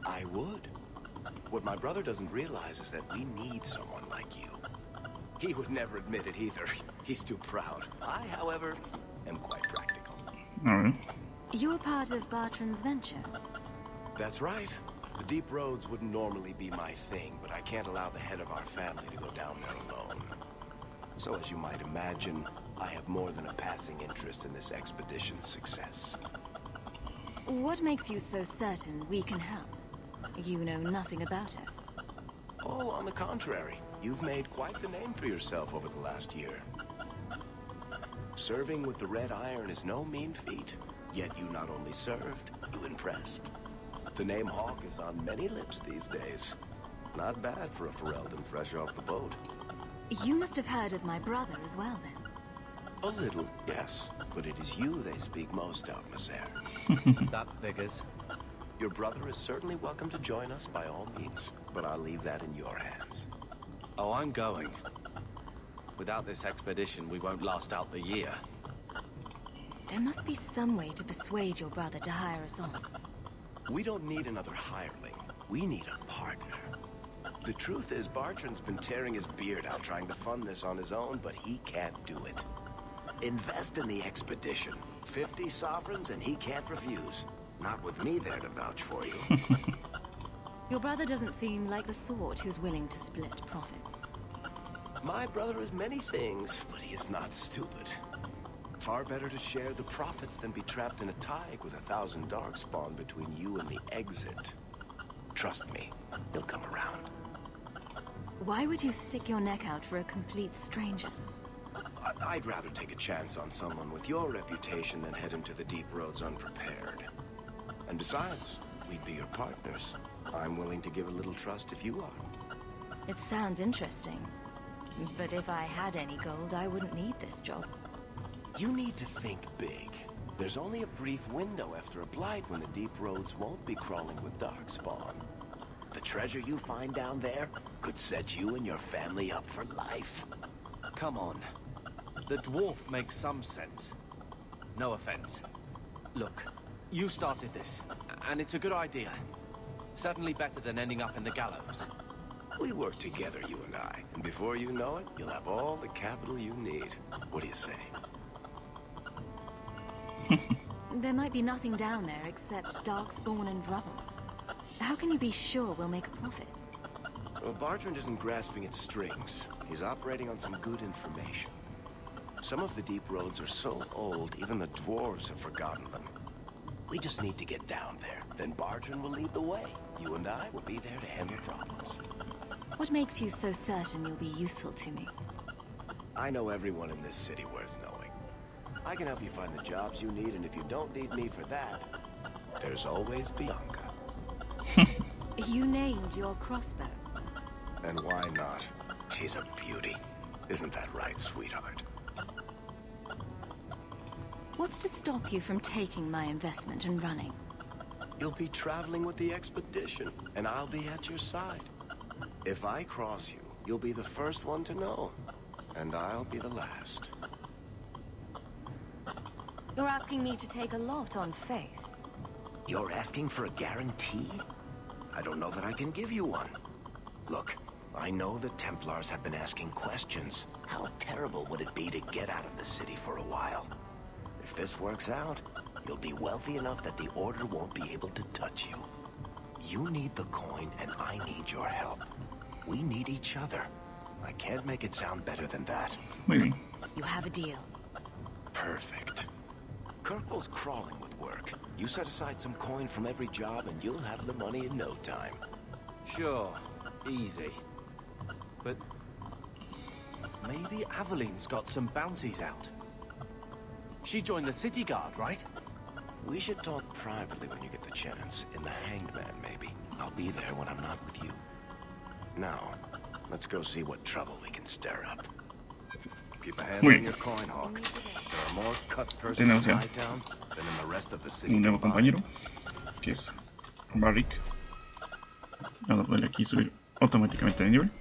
I would. What my brother doesn't realize is that we need someone like you. He would never admit it either. He's too proud. I, however, am quite practical. Alright. You were part of Bertrand's venture. That's right. The deep roads wouldn't normally be my thing, but I can't allow the head of our family to go down there alone. So as you might imagine, I have more than a passing interest in this expedition's success. What makes you so certain we can help? You know nothing about us. Oh, on the contrary. You've made quite the name for yourself over the last year. Serving with the Red Iron is no mean feat, yet you not only served, you impressed. The name Hawke is on many lips these days. Not bad for a Ferelden fresh off the boat. You must have heard of my brother as well, then. A little, yes. But it is you they speak most of, Monsieur. That figures. Your brother is certainly welcome to join us by all means, but I'll leave that in your hands. Oh, I'm going. Without this expedition, we won't last out the year. There must be some way to persuade your brother to hire us on. We don't need another hireling. We need a partner. The truth is, Bertrand's been tearing his beard out trying to fund this on his own, but he can't do it. Invest in the expedition. 50 sovereigns and he can't refuse. Not with me there to vouch for you. Your brother doesn't seem like the sort who's willing to split profits. My brother is many things, but he is not stupid. Far better to share the profits than be trapped in a tide with 1,000 darkspawn between you and the exit. Trust me, he'll come around. Why would you stick your neck out for a complete stranger? I'd rather take a chance on someone with your reputation than head into the deep roads unprepared. And besides, we'd be your partners. I'm willing to give a little trust if you are. It sounds interesting. But if I had any gold, I wouldn't need this job. You need to think big. There's only a brief window after a blight when the deep roads won't be crawling with darkspawn. The treasure you find down there could set you and your family up for life. Come on. The dwarf makes some sense. No offense. Look, you started this, and it's a good idea. Certainly better than ending up in the gallows. We work together, you and I, and before you know it, you'll have all the capital you need. What do you say? There might be nothing down there except darkspawn and rubble. How can you be sure we'll make a profit? Well, Bertrand isn't grasping at strings. He's operating on some good information. Some of the deep roads are so old, even the dwarves have forgotten them. We just need to get down there. Then Bertrand will lead the way. You and I will be there to handle problems. What makes you so certain you'll be useful to me? I know everyone in this city worth knowing. I can help you find the jobs you need, and if you don't need me for that, there's always Bianca. You named your crossbow. And why not? She's a beauty. Isn't that right, sweetheart? What's to stop you from taking my investment and running? You'll be traveling with the expedition, and I'll be at your side. If I cross you, you'll be the first one to know, and I'll be the last. You're asking me to take a lot on faith. You're asking for a guarantee? I don't know that I can give you one. Look, I know the Templars have been asking questions. How terrible would it be to get out of the city for a while? If this works out, you'll be wealthy enough that the Order won't be able to touch you. You need the coin, and I need your help. We need each other. I can't make it sound better than that. Maybe. You have a deal. Perfect. Kirkwell's crawling with work. You set aside some coin from every job, and you'll have the money in no time. Sure, easy. But maybe Aveline's got some bounties out. She joined the city guard, right? We should talk privately when you get the chance. In the Hanged Man, maybe. I'll be there when I'm not with you. Now, let's go see what trouble we can stir up. Keep a hand on your coin, Hawke. There are more cut persons in Hightown than in the rest of the city. Un nuevo compañero, que es Barrick. Vamos a ponerle aquí subir automáticamente de nivel.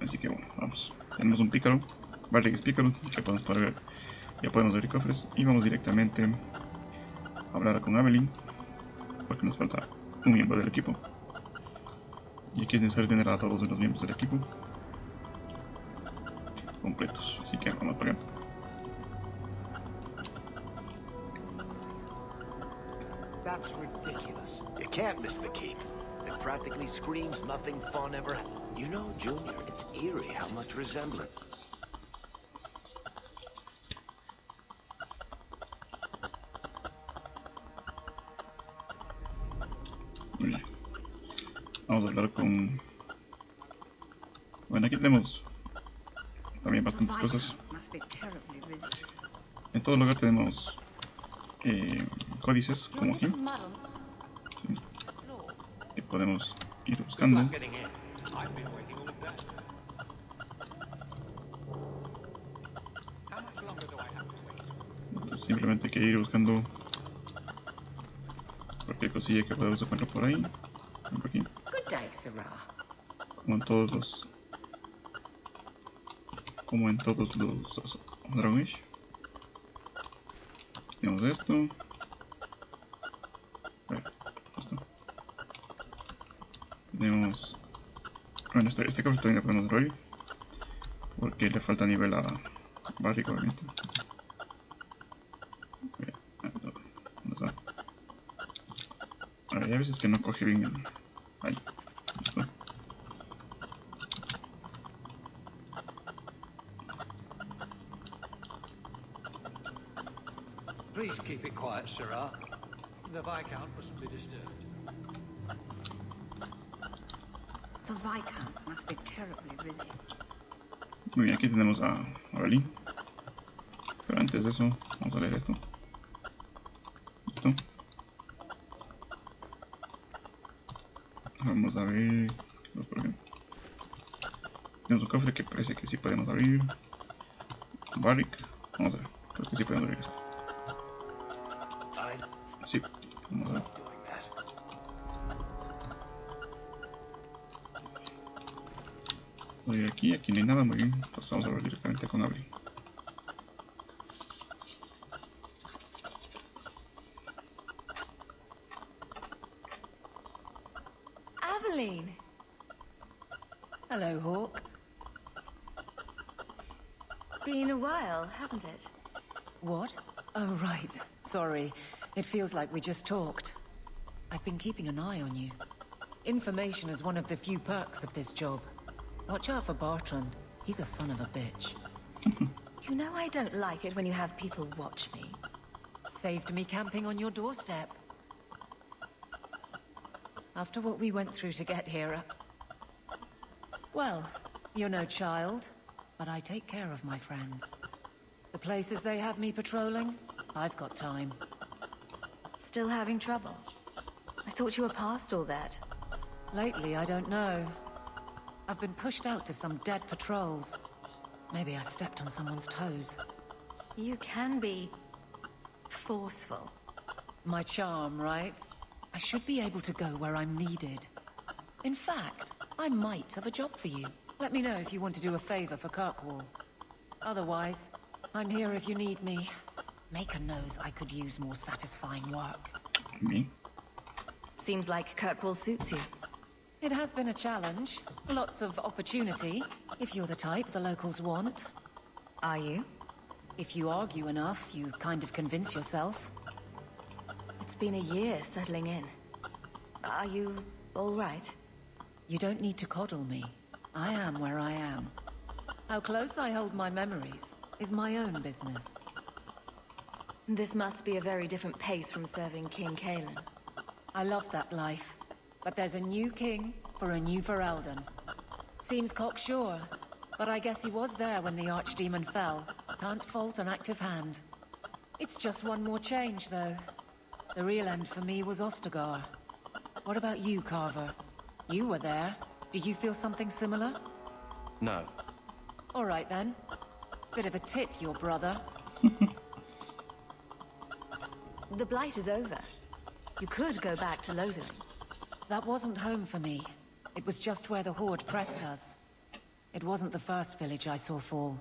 Así que bueno, vamos. Tenemos un pícaro. Barrick es pícaro, que podemos poner, ya podemos abrir cofres. Y vamos directamente a hablar con Aveline, porque nos falta un miembro del equipo. Y aquí es necesario tener a todos los miembros del equipo completos, así que vamos para allá. That's ridiculous. You can't miss the keep. It practically screams nothing fun ever. You know, Junior, it's eerie how much resemblance. Muy bien. Vamos a hablar con... Bueno, aquí tenemos también bastantes cosas. En todo lugar tenemos códices, como aquí, sí, que podemos ir buscando. Entonces simplemente hay que ir buscando cualquier cosilla que podamos encontrar por ahí. Por aquí. Como en todos los Dragon Age. Tenemos esto. Esto. Tenemos... Bueno, este cofre también lo podemos abrir, porque le falta nivel a Barrick, obviamente. ¿Dónde está? A ver, hay veces que no coge bien el... Ahí. Listo. Please keep it quiet, Sirrah. The Viscount mustn't be disturbed. The Viscount must be terribly busy. Muy bien, aquí tenemos a Aveline. Pero antes de eso, vamos a leer esto. Listo. Vamos a ver... Tenemos un cofre que parece que sí podemos abrir. Barrick. Vamos a ver. Creo que sí podemos abrir esto. Sí, vamos a ver. Voy a ir aquí, aquí no hay nada, muy bien. Entonces vamos a ver directamente con Aveline. Aveline! Hello, Hawke. Been a while, hasn't it? What? Oh, right. Sorry. It feels like we just talked. I've been keeping an eye on you. Information is one of the few perks of this job. Watch out for Bertrand. He's a son of a bitch. You know I don't like it when you have people watch me. Saved me camping on your doorstep. After what we went through to get here, well, you're no child, but I take care of my friends. The places they have me patrolling, I've got time. Still having trouble? I thought you were past all that. Lately, I don't know. I've been pushed out to some dead patrols. Maybe I stepped on someone's toes. You can be forceful. My charm, right? I should be able to go where I'm needed. In fact, I might have a job for you. Let me know if you want to do a favor for Kirkwall. Otherwise, I'm here if you need me. Maker knows I could use more satisfying work. Me? Seems like Kirkwall suits you. It has been a challenge. Lots of opportunity, if you're the type the locals want. Are you? If you argue enough, you kind of convince yourself. It's been a year settling in. Are you all right? You don't need to coddle me. I am where I am. How close I hold my memories is my own business. This must be a very different pace from serving King Kalen. I love that life. But there's a new king for a new Ferelden. Seems cocksure, but I guess he was there when the Archdemon fell. Can't fault an active hand. It's just one more change, though. The real end for me was Ostagar. What about you, Carver? You were there. Do you feel something similar? No. All right, then. Bit of a tit, your brother. The Blight is over. You could go back to Lothering. That wasn't home for me. It was just where the Horde pressed us. It wasn't the first village I saw fall.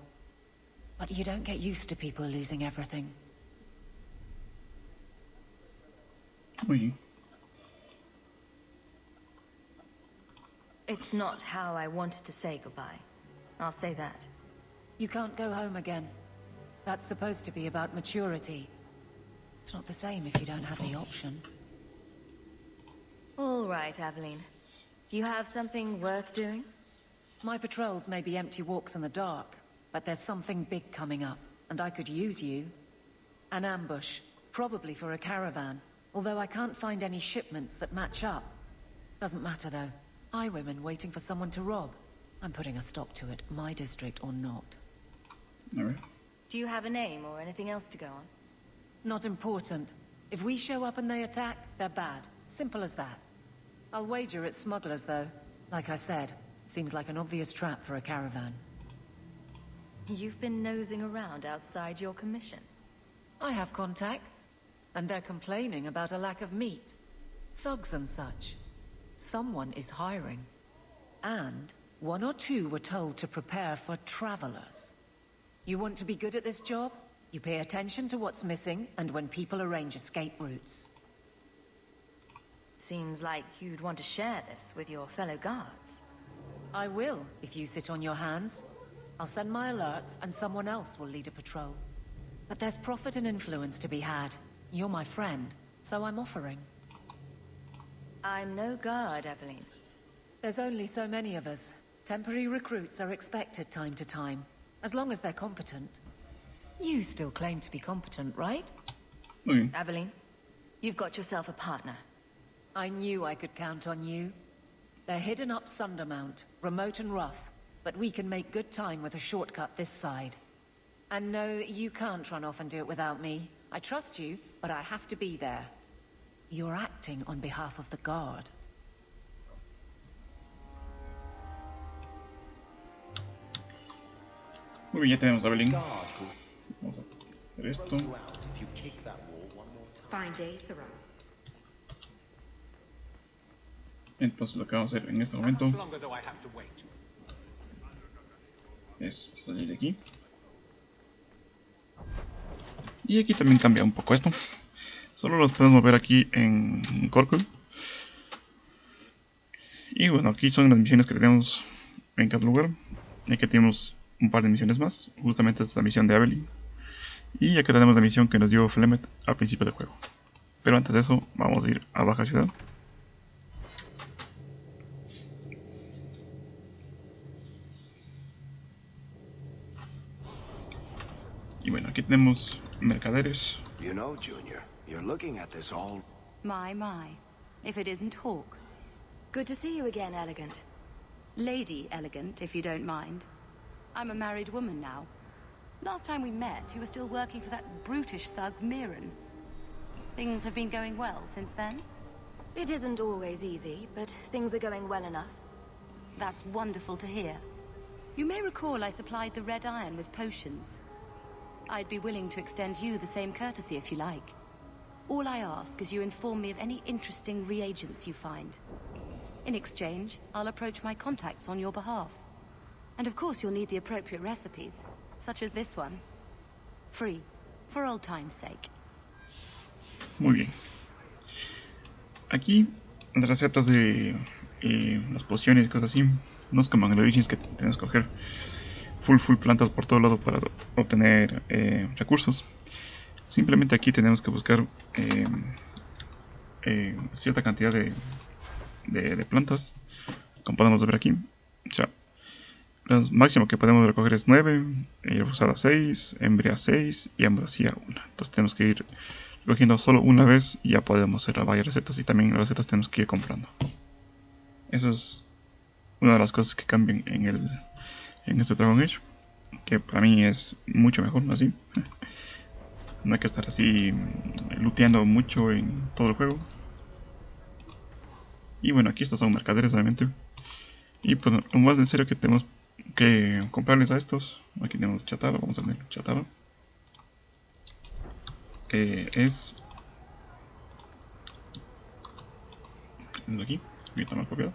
But you don't get used to people losing everything. Oui. It's not how I wanted to say goodbye. I'll say that. You can't go home again. That's supposed to be about maturity. It's not the same if you don't have the option. All right, Aveline. You have something worth doing? My patrols may be empty walks in the dark, but there's something big coming up, and I could use you. An ambush, probably for a caravan, although I can't find any shipments that match up. Doesn't matter though. Highwaymen waiting for someone to rob. I'm putting a stop to it, my district or not. Alright. Do you have a name or anything else to go on? Not important. If we show up and they attack, they're bad. Simple as that. I'll wager it's smugglers, though. Like I said, seems like an obvious trap for a caravan. You've been nosing around outside your commission. I have contacts, and they're complaining about a lack of meat. Thugs and such. Someone is hiring. And one or two were told to prepare for travelers. You want to be good at this job? You pay attention to what's missing, and when people arrange escape routes. Seems like you'd want to share this with your fellow guards. I will, if you sit on your hands. I'll send my alerts, and someone else will lead a patrol. But there's profit and influence to be had. You're my friend, so I'm offering. I'm no guard, Aveline. There's only so many of us. Temporary recruits are expected time to time, as long as they're competent. You still claim to be competent, right? Okay. Aveline, you've got yourself a partner. I knew I could count on you. They're hidden up Sundermount, remote and rough, but we can make good time with a shortcut this side. And no, you can't run off and do it without me. I trust you, but I have to be there. You're acting on behalf of the Guard. Muy bien, ya tenemos a Evelyn. Vamos a hacer esto. Fine day, Sarah. Entonces lo que vamos a hacer en este momento es salir de aquí. Y aquí también cambia un poco esto. Solo los podemos ver aquí en Corkle. Y bueno, aquí son las misiones que tenemos en cada lugar. Y aquí tenemos un par de misiones más. Justamente esta es la misión de Evelyn. Y aquí tenemos la misión que nos dio Flemet al principio del juego. Pero antes de eso, vamos a ir a Baja Ciudad. Y bueno, aquí tenemos mercaderes. You know, Junior, you're looking at this all... My. If it isn't Hawke. Good to see you again, Elegant. Lady Elegant, if you don't mind. I'm a married woman now. Last time we met, you were still working for that brutish thug, Mirren. Things have been going well since then? It isn't always easy, but things are going well enough. That's wonderful to hear. You may recall I supplied the Red Iron with potions. I'd be willing to extend you the same courtesy if you like. All I ask is you inform me of any interesting reagents you find. In exchange, I'll approach my contacts on your behalf. And of course you'll need the appropriate recipes, such as this one. Free, for old time's sake. Muy bien. Aquí, las recetas de las pociones y cosas así, no es como en el Origins que tenemos que coger full plantas por todo lado para obtener recursos. Simplemente aquí tenemos que buscar cierta cantidad de plantas, como podemos ver aquí. O sea, lo máximo que podemos recoger es 9, rosada 6, embria 6 y ambrosía 1. Entonces tenemos que ir recogiendo solo una vez y ya podemos hacer varias recetas, y también las recetas tenemos que ir comprando. Eso es una de las cosas que cambian en este Dragon Age, que para mí es mucho mejor así. No hay que estar así looteando mucho en todo el juego. Y bueno, aquí estos son mercaderes obviamente. Y pues lo más en serio que tenemos que comprarles a estos. Aquí tenemos chatarra, vamos a ver chatarra. Que es... aquí, está mal copiado.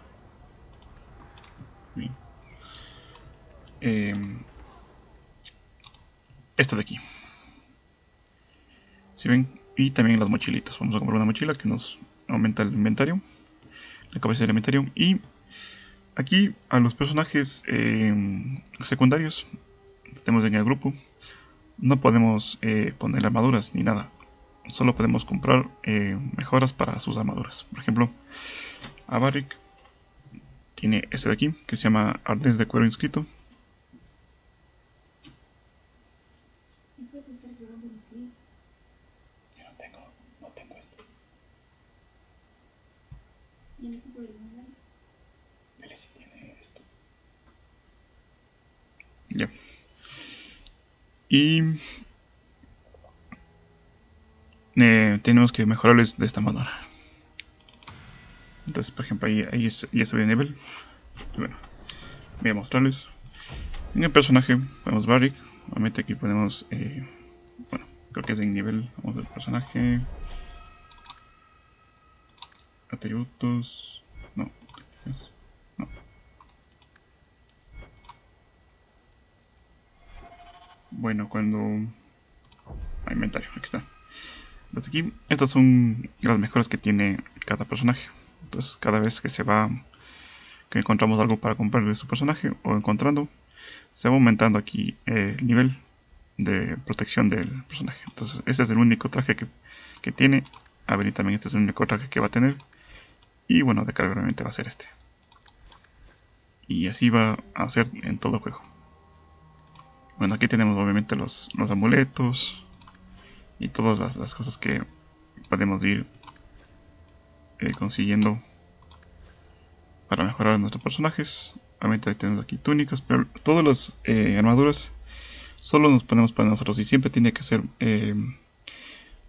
Bien. Esto de aquí. Si ven, y también las mochilitas. Vamos a comprar una mochila que nos aumenta el inventario, la capacidad del inventario. Y aquí a los personajes secundarios que tenemos en el grupo no podemos poner armaduras ni nada. Solo podemos comprar mejoras para sus armaduras. Por ejemplo, a Barrick tiene este de aquí que se llama arnés de cuero inscrito. No tengo esto. Él sí tiene esto. Ya. Y tenemos que mejorarles de esta manera. Entonces, por ejemplo, ahí ya subí de nivel. Y bueno, voy a mostrarles. En el personaje ponemos Barrick. Obviamente aquí ponemos, bueno, creo que es en nivel. Vamos al personaje. Atributos. No. Bueno, cuando... inventario, aquí está. Entonces aquí, estas son las mejoras que tiene cada personaje. Entonces cada vez que encontramos algo para comprar de su personaje o encontrando, se va aumentando aquí el nivel de protección del personaje. Entonces este es el único traje que tiene. A ver, y también este es el único traje que va a tener. Y bueno, de carga obviamente va a ser este. Y así va a ser en todo el juego. Bueno, aquí tenemos obviamente los amuletos y todas las cosas que podemos ir consiguiendo para mejorar a nuestros personajes. Obviamente tenemos aquí túnicas, pero todas las armaduras solo nos ponemos para nosotros y siempre tiene que ser,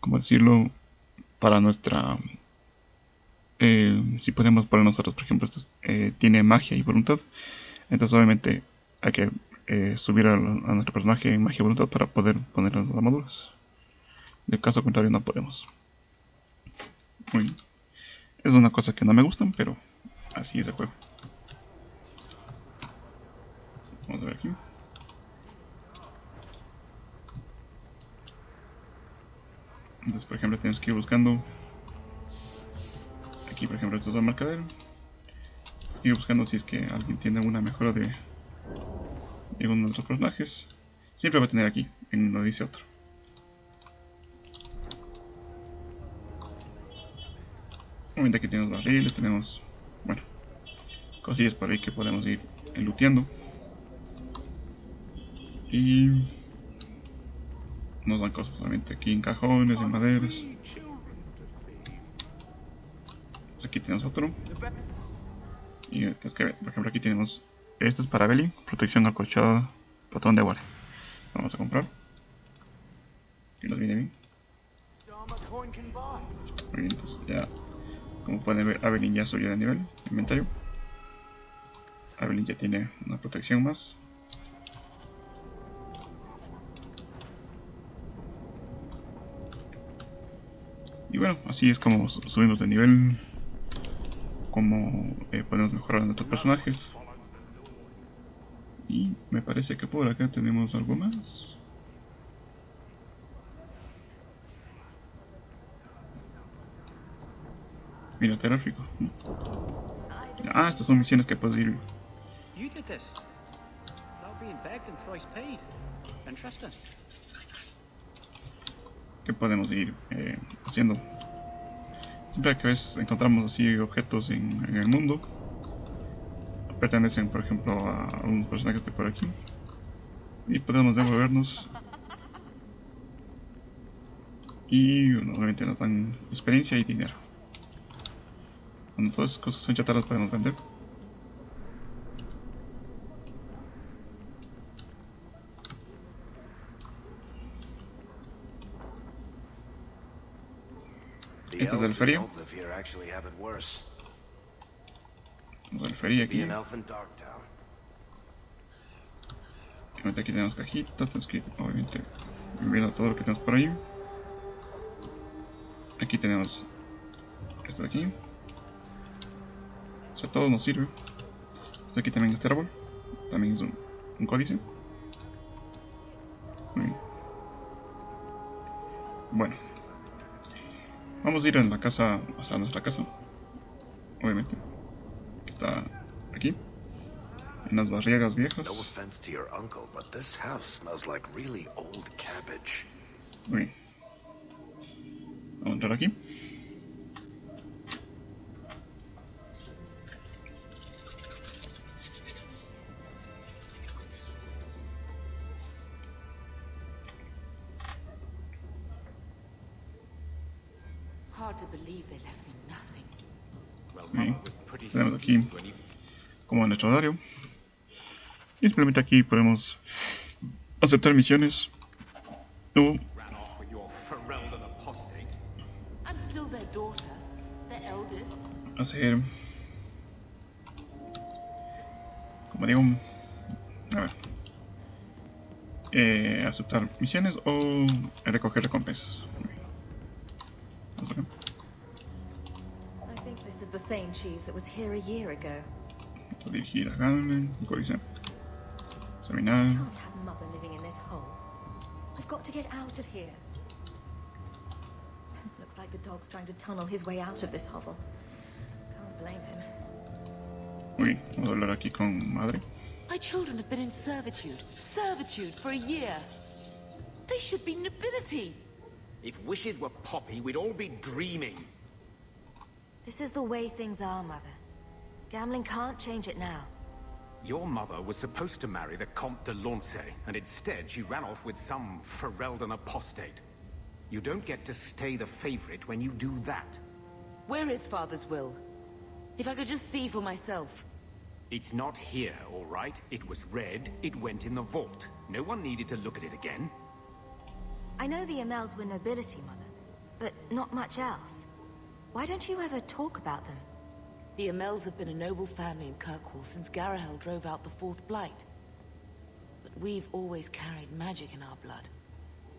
¿cómo decirlo? Para nuestra... si podemos poner nosotros, por ejemplo, esto tiene magia y voluntad, entonces obviamente hay que subir a nuestro personaje en magia y voluntad para poder poner las armaduras. En el caso contrario no podemos. Muy bien. Es una cosa que no me gustan, pero así es el juego. Vamos a ver aquí. Entonces, por ejemplo, tenemos que ir buscando. Aquí, por ejemplo, esto es el mercadero. Tenemos que ir buscando si es que alguien tiene alguna mejora de uno de nuestros personajes. Siempre va a tener aquí, en uno dice otro. Obviamente aquí tenemos barriles, tenemos, bueno, cosillas por ahí que podemos ir looteando. Y nos dan cosas, obviamente aquí en cajones, en maderas. Entonces aquí tenemos otro. Y tienes que ver, por ejemplo, aquí tenemos, este es para Belly, protección acolchada, patrón de guardia. Vamos a comprar. Y nos viene bien. Muy bien, entonces ya, como pueden ver, Evelyn ya subió de nivel, inventario. Evelyn ya tiene una protección más. Y bueno, así es como subimos de nivel, como podemos mejorar a nuestros personajes. Y me parece que por acá tenemos algo más. Mira, gráfico. Ah, estas son misiones que puedes ir. Que podemos ir haciendo. Siempre que encontramos así objetos en el mundo, pertenecen por ejemplo a unos personajes de por aquí, y podemos devolvernos. Y obviamente nos dan experiencia y dinero. Cuando todas esas cosas son chatarras podemos vender. Este es el feria. Vamos al feria aquí. Obviamente aquí tenemos cajitas, tenemos que ir, obviamente viendo todo lo que tenemos por ahí. Aquí tenemos esto de aquí. O sea, todo nos sirve. Este aquí también, este árbol. También es un códice. Muy bien. Bueno. Vamos a ir a la casa, o sea, a nuestra casa. Obviamente. Que está aquí. En las barriadas viejas. Muy bien. Vamos a entrar aquí. Bien. Tenemos aquí como nuestro horario. Y simplemente aquí podemos aceptar misiones o hacer, como digo, a ver, aceptar misiones o recoger recompensas. Vamos acá. I think this is the same cheese that was here a year ago. Dirigir a Galen, códice. Examinar. I can't have Mother living in this hole. I've got to get out of here. Looks like the dog's trying to tunnel his way out of this hovel. Can't blame him. Muy bien, vamos a hablar aquí con madre. My children have been in servitude for a year. They should be nobility. If wishes were poppy, we'd all be dreaming. This is the way things are, Mother. Gambling can't change it now. Your mother was supposed to marry the Comte de Lancey, and instead she ran off with some Ferelden apostate. You don't get to stay the favorite when you do that. Where is Father's will? If I could just see for myself. It's not here, all right? It was read, it went in the vault. No one needed to look at it again. I know the Amels were nobility, Mother, but not much else. Why don't you ever talk about them? The Amels have been a noble family in Kirkwall since Garahel drove out the Fourth Blight. But we've always carried magic in our blood.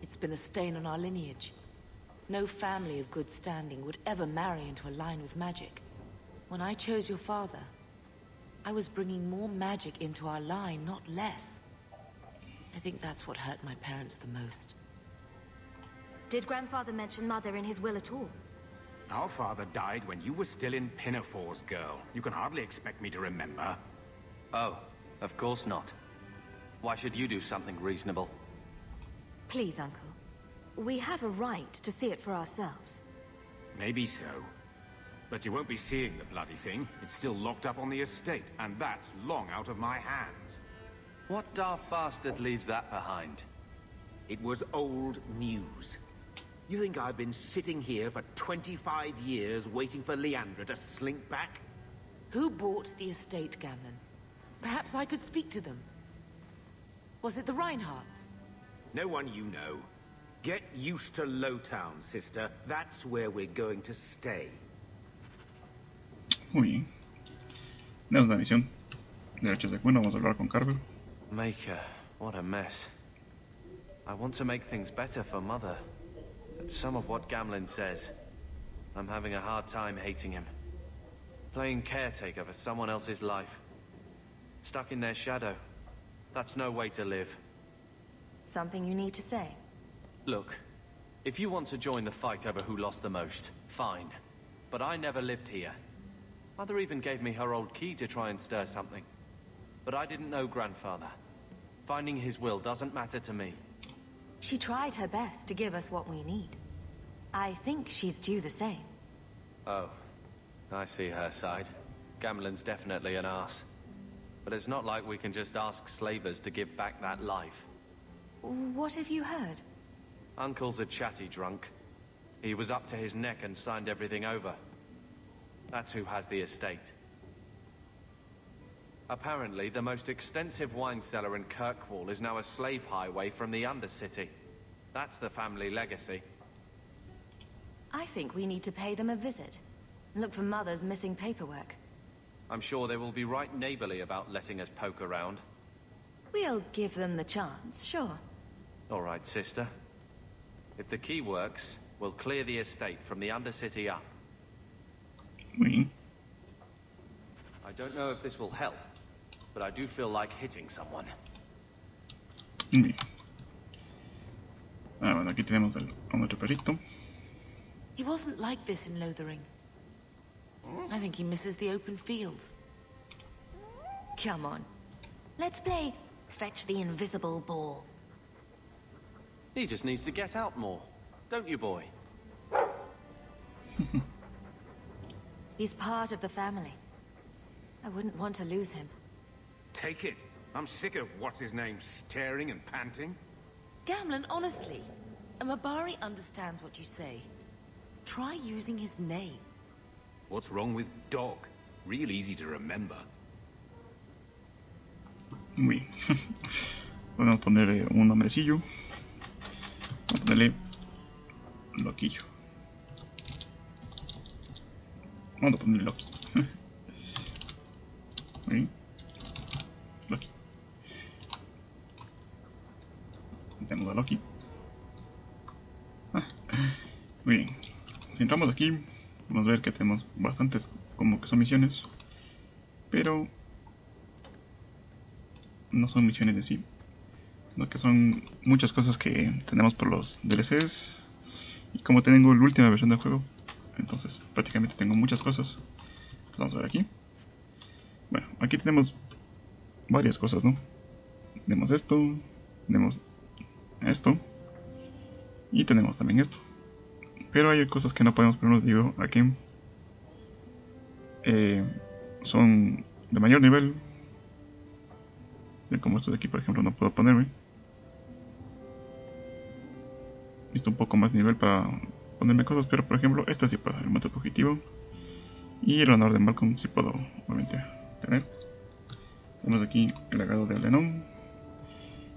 It's been a stain on our lineage. No family of good standing would ever marry into a line with magic. When I chose your father, I was bringing more magic into our line, not less. I think that's what hurt my parents the most. Did Grandfather mention Mother in his will at all? Our father died when you were still in Pinafores, girl. You can hardly expect me to remember. Oh, of course not. Why should you do something reasonable? Please, Uncle. We have a right to see it for ourselves. Maybe so. But you won't be seeing the bloody thing. It's still locked up on the estate, and that's long out of my hands. What daft bastard leaves that behind? It was old news. You think I've been sitting here for 25 years waiting for Leandra to slink back? Who bought the estate, Gamlen? Perhaps I could speak to them. Was it the Reinhardts? No one you know. Get used to Lowtown, sister. That's where we're going to stay. Muy bien. Tenemos la misión. Derechos de cuna, vamos a hablar con Carver. Maker, what a mess. I want to make things better for Mother. But some of what Gamlen says, I'm having a hard time hating him. Playing caretaker for someone else's life. Stuck in their shadow. That's no way to live. Something you need to say? Look, if you want to join the fight over who lost the most, fine. But I never lived here. Mother even gave me her old key to try and stir something. But I didn't know Grandfather. Finding his will doesn't matter to me. She tried her best to give us what we need. I think she's due the same. Oh, I see her side. Gamlen's definitely an arse. But it's not like we can just ask slavers to give back that life. What have you heard? Uncle's a chatty drunk. He was up to his neck and signed everything over. That's who has the estate. Apparently, the most extensive wine cellar in Kirkwall is now a slave highway from the Undercity. That's the family legacy. I think we need to pay them a visit. Look for Mother's missing paperwork. I'm sure they will be right neighborly about letting us poke around. We'll give them the chance, sure. All right, sister. If the key works, we'll clear the estate from the Undercity up. Oui. I don't know if this will help, but I do feel like hitting someone. Bien. Ah, bueno, aquí tenemos a nuestro perrito. He wasn't like this in Lothering. I think he misses the open fields. Come on. Let's play Fetch the Invisible Ball. He just needs to get out more, don't you, boy? He's part of the family. I wouldn't want to lose him. Take it. I'm sick of what's-his-name staring and panting. Gamlen, honestly, a Mabari understands what you say. Try using his name. What's wrong with dog? Real easy to remember. Muy bien. Vamos a ponerle un nombrecillo. Vamos a ponerle Loquillo. Vamos a ponerle Loki. Muy bien. Loki. Tenemos a Loki. Muy bien. Si entramos aquí, vamos a ver que tenemos bastantes como que son misiones, pero no son misiones de sí, sino que son muchas cosas que tenemos por los DLCs. Y como tengo la última versión del juego, entonces prácticamente tengo muchas cosas. Entonces vamos a ver aquí. Bueno, aquí tenemos varias cosas, ¿no? Tenemos esto y tenemos también esto. Pero hay cosas que no podemos ponernos debido a que son de mayor nivel. Como esto de aquí, por ejemplo, no puedo ponerme. Necesito un poco más de nivel para ponerme cosas, pero por ejemplo, esta sí puedo, el método fugitivo. Y el honor de Malcolm sí puedo, obviamente, tener. Tenemos aquí el legado de Lennon,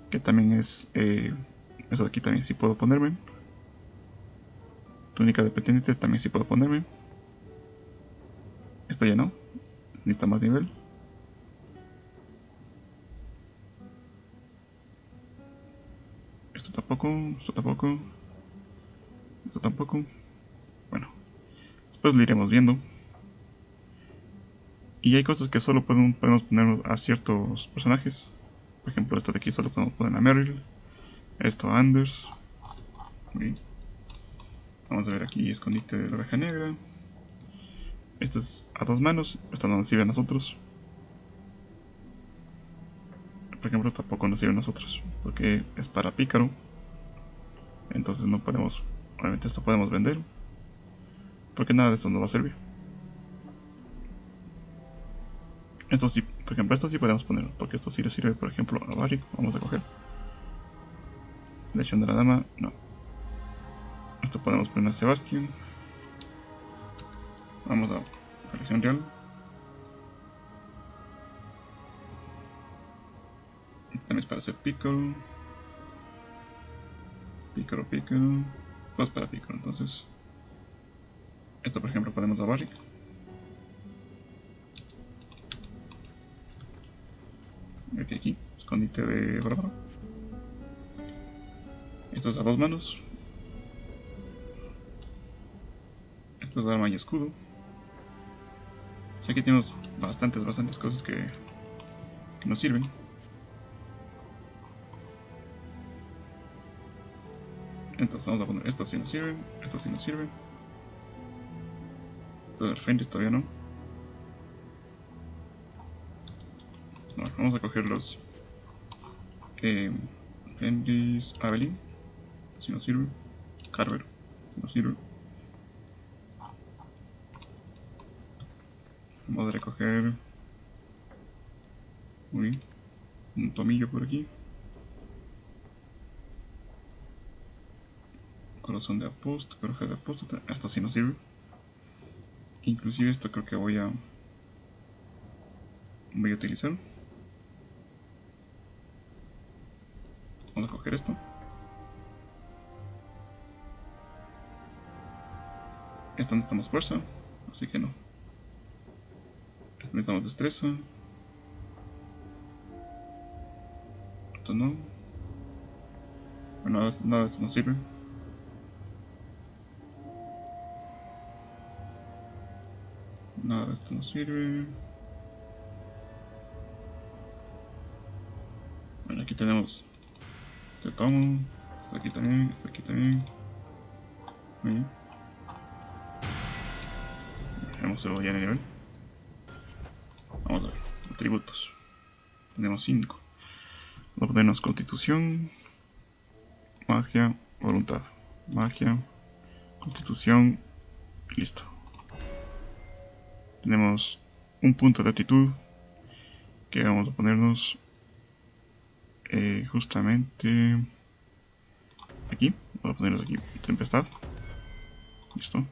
que también es... eso de aquí también sí puedo ponerme. Túnica de pretendiente también sí puedo ponerme. Esto ya no. Necesita más nivel. Esto tampoco. Esto tampoco. Esto tampoco. Bueno. Después lo iremos viendo. Y hay cosas que solo podemos poner a ciertos personajes. Por ejemplo, esta de aquí solo podemos poner a Meryl. Esto a Anders. Muy bien. Vamos a ver aquí escondite de la oveja negra. Este es a dos manos. Esta no nos sirve a nosotros. Por ejemplo, tampoco nos sirve a nosotros, porque es para pícaro. Entonces no podemos, obviamente esto podemos vender, porque nada de esto nos va a servir. Esto sí, por ejemplo, esto sí podemos poner, porque esto sí le sirve, por ejemplo, a Barry. Vamos a coger Legión de la Dama, no. Esto podemos poner a Sebastian. Vamos a la Legión Real. también es para hacer pickle. Pickle. Todo es para pickle, entonces. Esto por ejemplo ponemos a barric. Aquí, escondite de bárbaro. Esto es a 2 manos. Esto es arma y escudo. Y aquí tenemos bastantes cosas que nos sirven. Entonces vamos a poner esto sí nos sirve, esto sí nos sirve. Esto del Fenris todavía no. Bueno, vamos a coger los Fenris Avelin, si nos sirve. Carver, si nos sirve. Vamos a recoger un tomillo por aquí. Corazón de apóstol, coraje de apóstol. Esto sí nos sirve. Inclusive esto creo que voy a utilizar. Vamos a coger esto. Esto necesitamos fuerza, así que no. Esto necesitamos destreza. Esto no. Bueno, nada de esto nos sirve. Nada de esto nos sirve. Bueno, aquí tenemos este tomo. Esto aquí también, esto aquí también. Muy bien. Dejemos ya en el nivel. Vamos a ver, atributos. Tenemos 5. Vamos a ponernos constitución, magia, voluntad. Magia, constitución, listo. Tenemos un punto de aptitud que vamos a ponernos justamente aquí. Vamos a ponernos aquí, tempestad. Listo.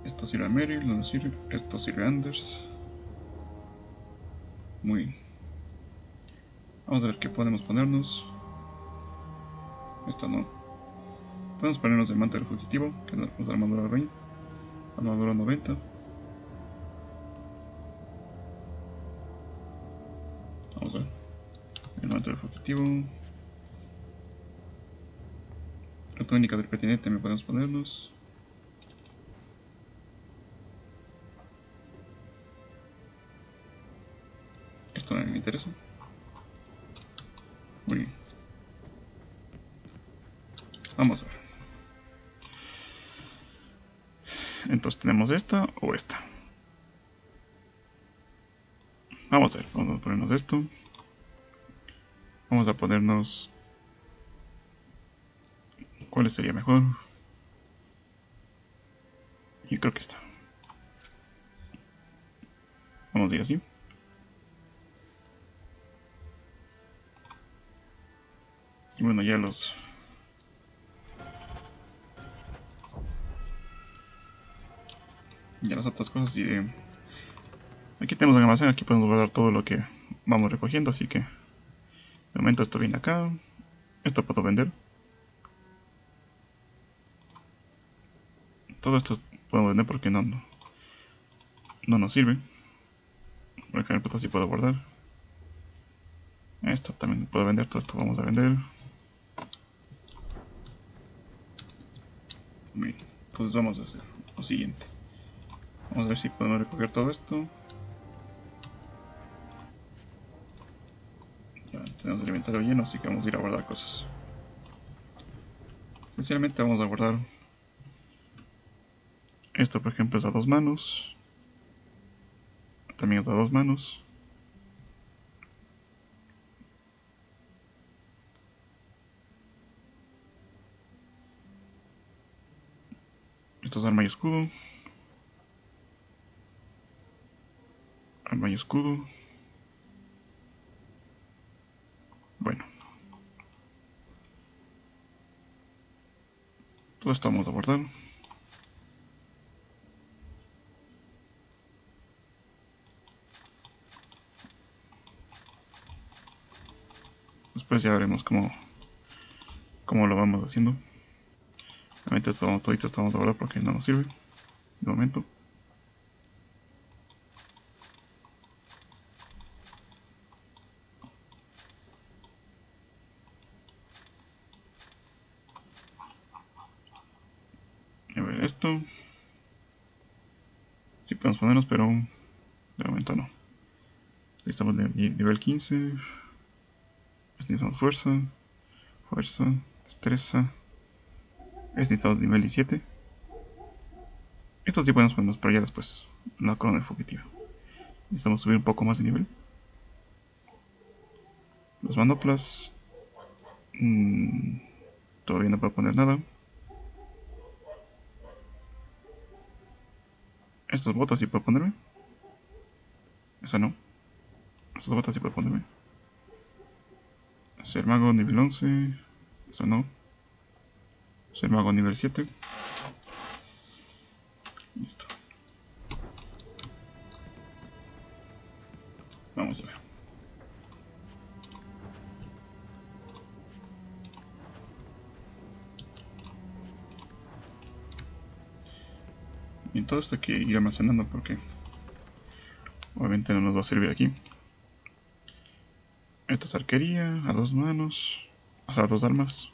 Esto sirve a Meryl, no sirve. Esto sirve a Anders. Muy bien. Vamos a ver qué podemos ponernos. Esto no. Podemos ponernos el manto del fugitivo, que es la armadura 20. Armadura 90. Vamos a ver. El manto del fugitivo. La túnica del petinete también podemos ponernos. Esto me interesa. Muy bien. Vamos a ver. Entonces tenemos esta o esta. Vamos a ver, vamos a ponernos esto. Vamos a ponernos... ¿Cuál sería mejor? Yo creo que esta. Vamos a ir así. Y bueno, ya los... Ya las otras cosas y aquí tenemos el almacén, aquí podemos guardar todo lo que vamos recogiendo, así que de momento esto viene acá. Esto puedo vender. Todo esto puedo vender porque no nos sirve. Por ejemplo, esto sí puedo guardar. Esto también puedo vender, todo esto vamos a vender. Bien, entonces vamos a hacer lo siguiente. Vamos a ver si podemos recoger todo esto. Ya tenemos el inventario lleno, así que vamos a ir a guardar cosas. Esencialmente vamos a guardar esto, por ejemplo, es a 2 manos. También es a 2 manos. Esto es arma y escudo. Arma y escudo. Bueno. Todo esto vamos a guardar. Pues ya veremos cómo lo vamos haciendo. Obviamente esto todito estamos a guardar porque no nos sirve de momento. A ver esto. Sí podemos ponernos, pero de momento no. Estamos de nivel 15. Necesitamos fuerza, destreza. Necesitamos nivel 17. Estos sí podemos ponernos, pero ya después. La corona fugitiva. Necesitamos subir un poco más de nivel. Los manoplas. Todavía no puedo poner nada. Estos botas sí puedo ponerme. Esa no. Estas botas sí puedo ponerme. Ser mago nivel 11. Eso no. Ser mago nivel 7. Listo. Vamos a ver. Y todo esto hay que ir almacenando porque obviamente no nos va a servir aquí. Esto es arquería a 2 manos, o sea, a 2 armas.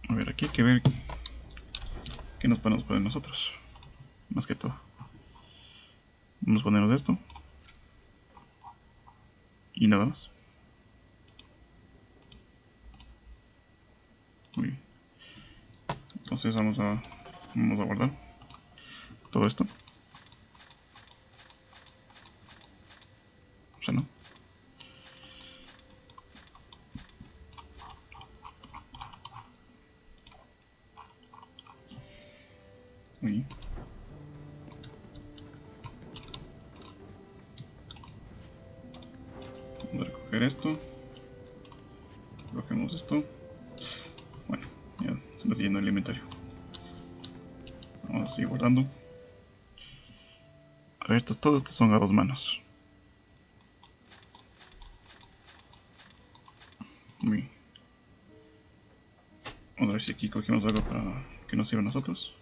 A ver, aquí hay que ver qué nos podemos poner nosotros, más que todo. Vamos a ponernos esto y nada más. Muy bien. Entonces vamos a guardar todo esto. O sea, no. Muy bien. Vamos a recoger esto. Cogemos esto. Bueno, ya se me está yendo el inventario. Vamos a seguir guardando. A ver, todos estos son a 2 manos. Muy bien. Vamos a ver si aquí cogemos algo para que nos sirva a nosotros.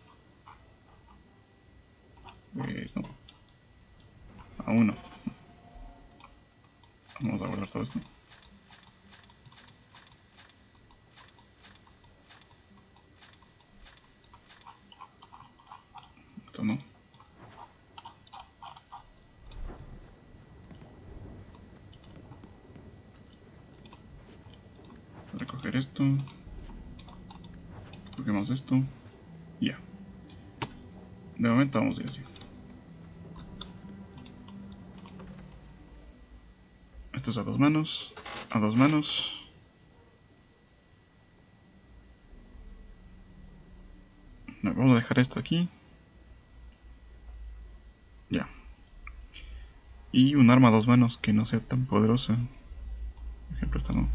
Pues no. Aún no. Vamos a guardar todo esto. Esto no. Recoger esto. Cogemos esto. Y ya. De momento vamos a ir así. Esto es a 2 manos. A 2 manos. No, vamos a dejar esto aquí. Ya. Y un arma a 2 manos que no sea tan poderosa. Por ejemplo, esta no.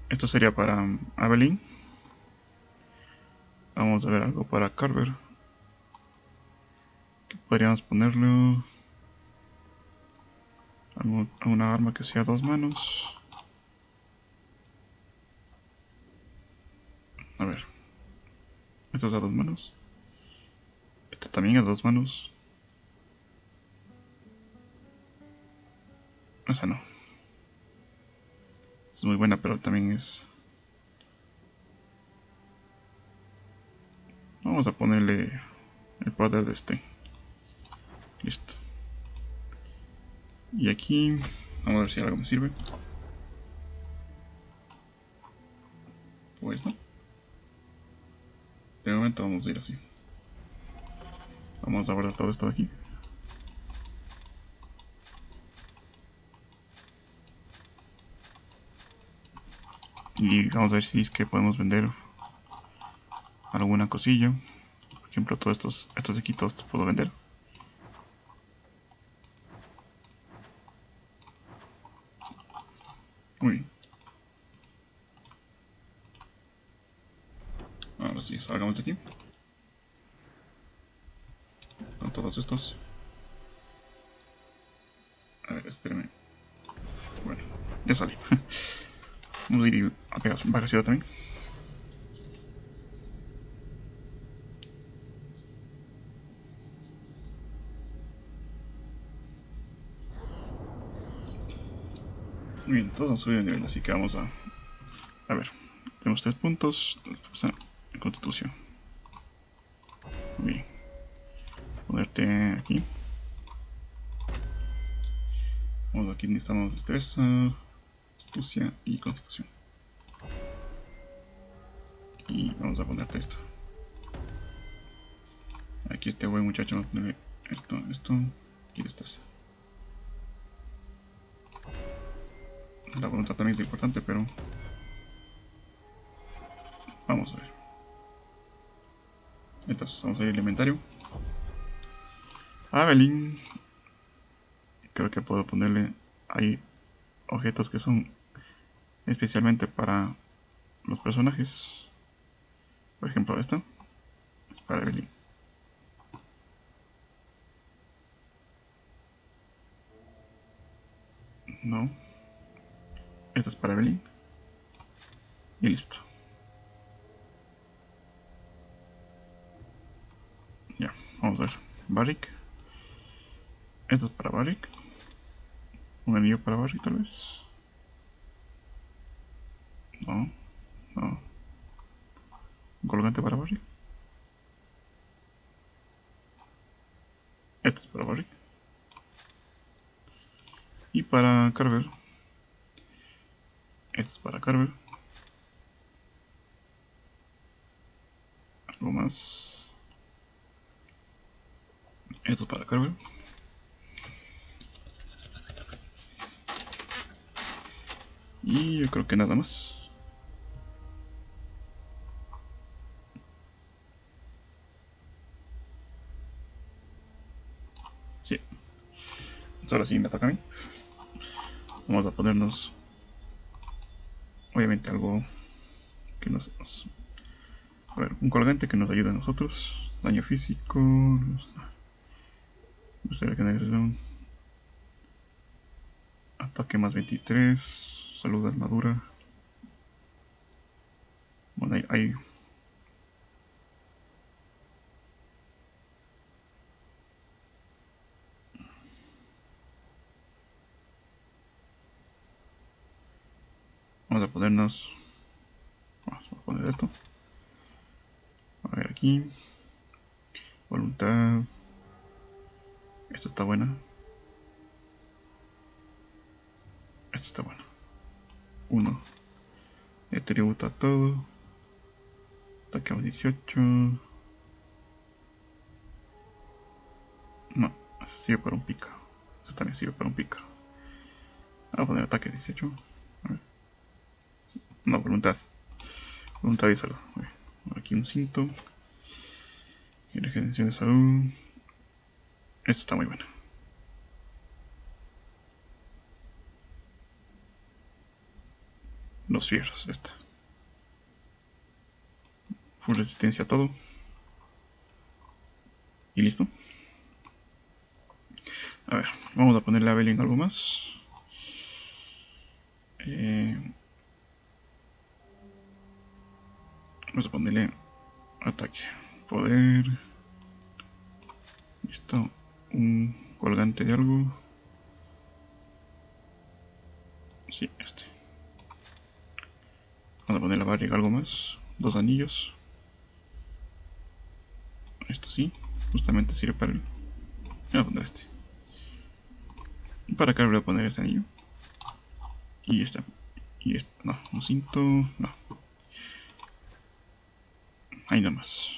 Esto sería para Evelyn. Vamos a ver algo para Carver. Que podríamos ponerlo. Una arma que sea a 2 manos. A ver. Esto es a 2 manos. Esto también a 2 manos. Esa no. Es muy buena, pero también es... Vamos a ponerle el poder de este. Listo. Y aquí... Vamos a ver si algo me sirve. Pues no. De momento vamos a ir así. Vamos a guardar todo esto de aquí. Y vamos a ver si es que podemos vender alguna cosilla. Por ejemplo, todos estos aquí, todos puedo vender. Muy bien. Ahora sí, salgamos de aquí. Con todos estos. A ver, espérame. Bueno, ya sale. Vamos a ir a pegar vacaciones también. Muy bien, todos han subido de nivel, así que vamos a ver. Tenemos 3 puntos. En constitución. Muy bien. Ponerte aquí. Vamos, aquí necesitamos destreza, astucia y constitución. Y vamos a ponerte esto. Aquí este buen muchacho va a ponerle esto y destreza. La voluntad también es importante, pero vamos a ver. Entonces vamos a ir al inventario. Evelyn. Creo que puedo ponerle ahí objetos que son especialmente para los personajes. Por ejemplo, esta es para Evelyn. No. Esta es para Evelyn. Y listo. Ya, vamos a ver. Barrick. Esto es para Barrick. Un anillo para Barrick tal vez. No. Un colgante para Barrick. Esto es para Barrick. Y para Carver. Esto es para Carver. Algo más. Esto es para Carver. Y yo creo que nada más. Sí. Entonces ahora sí me toca a mí. Vamos a ponernos obviamente algo que nos a ver, un colgante que nos ayude a nosotros. Daño físico. No sé qué necesitamos. Ataque más 23. Salud, armadura. Bueno, ahí. Vamos a ponernos. Vamos a poner esto. A ver aquí. Voluntad. Esta está buena. Esta está buena. 1. Le tributo a todo. Ataque a 18. No, eso sirve para un pícaro. Eso también sirve para un pícaro. Vamos a poner ataque 18. A ver. No, voluntad. Voluntad y salud. Aquí un cinto. Y regeneración de salud. Esta está muy buena. Los fierros, esta. Full resistencia a todo. Y listo. A ver, vamos a ponerle a Evelyn algo más. Vamos a ponerle ataque, poder. Listo. Un colgante de algo. Sí, este. Vamos a ponerle a Barrick algo más. 2 anillos. Esto sí, justamente sirve para él. Voy a poner este. Y para acá voy a poner este anillo. Y este. Y este. No, un cinto. No. Ahí nada más.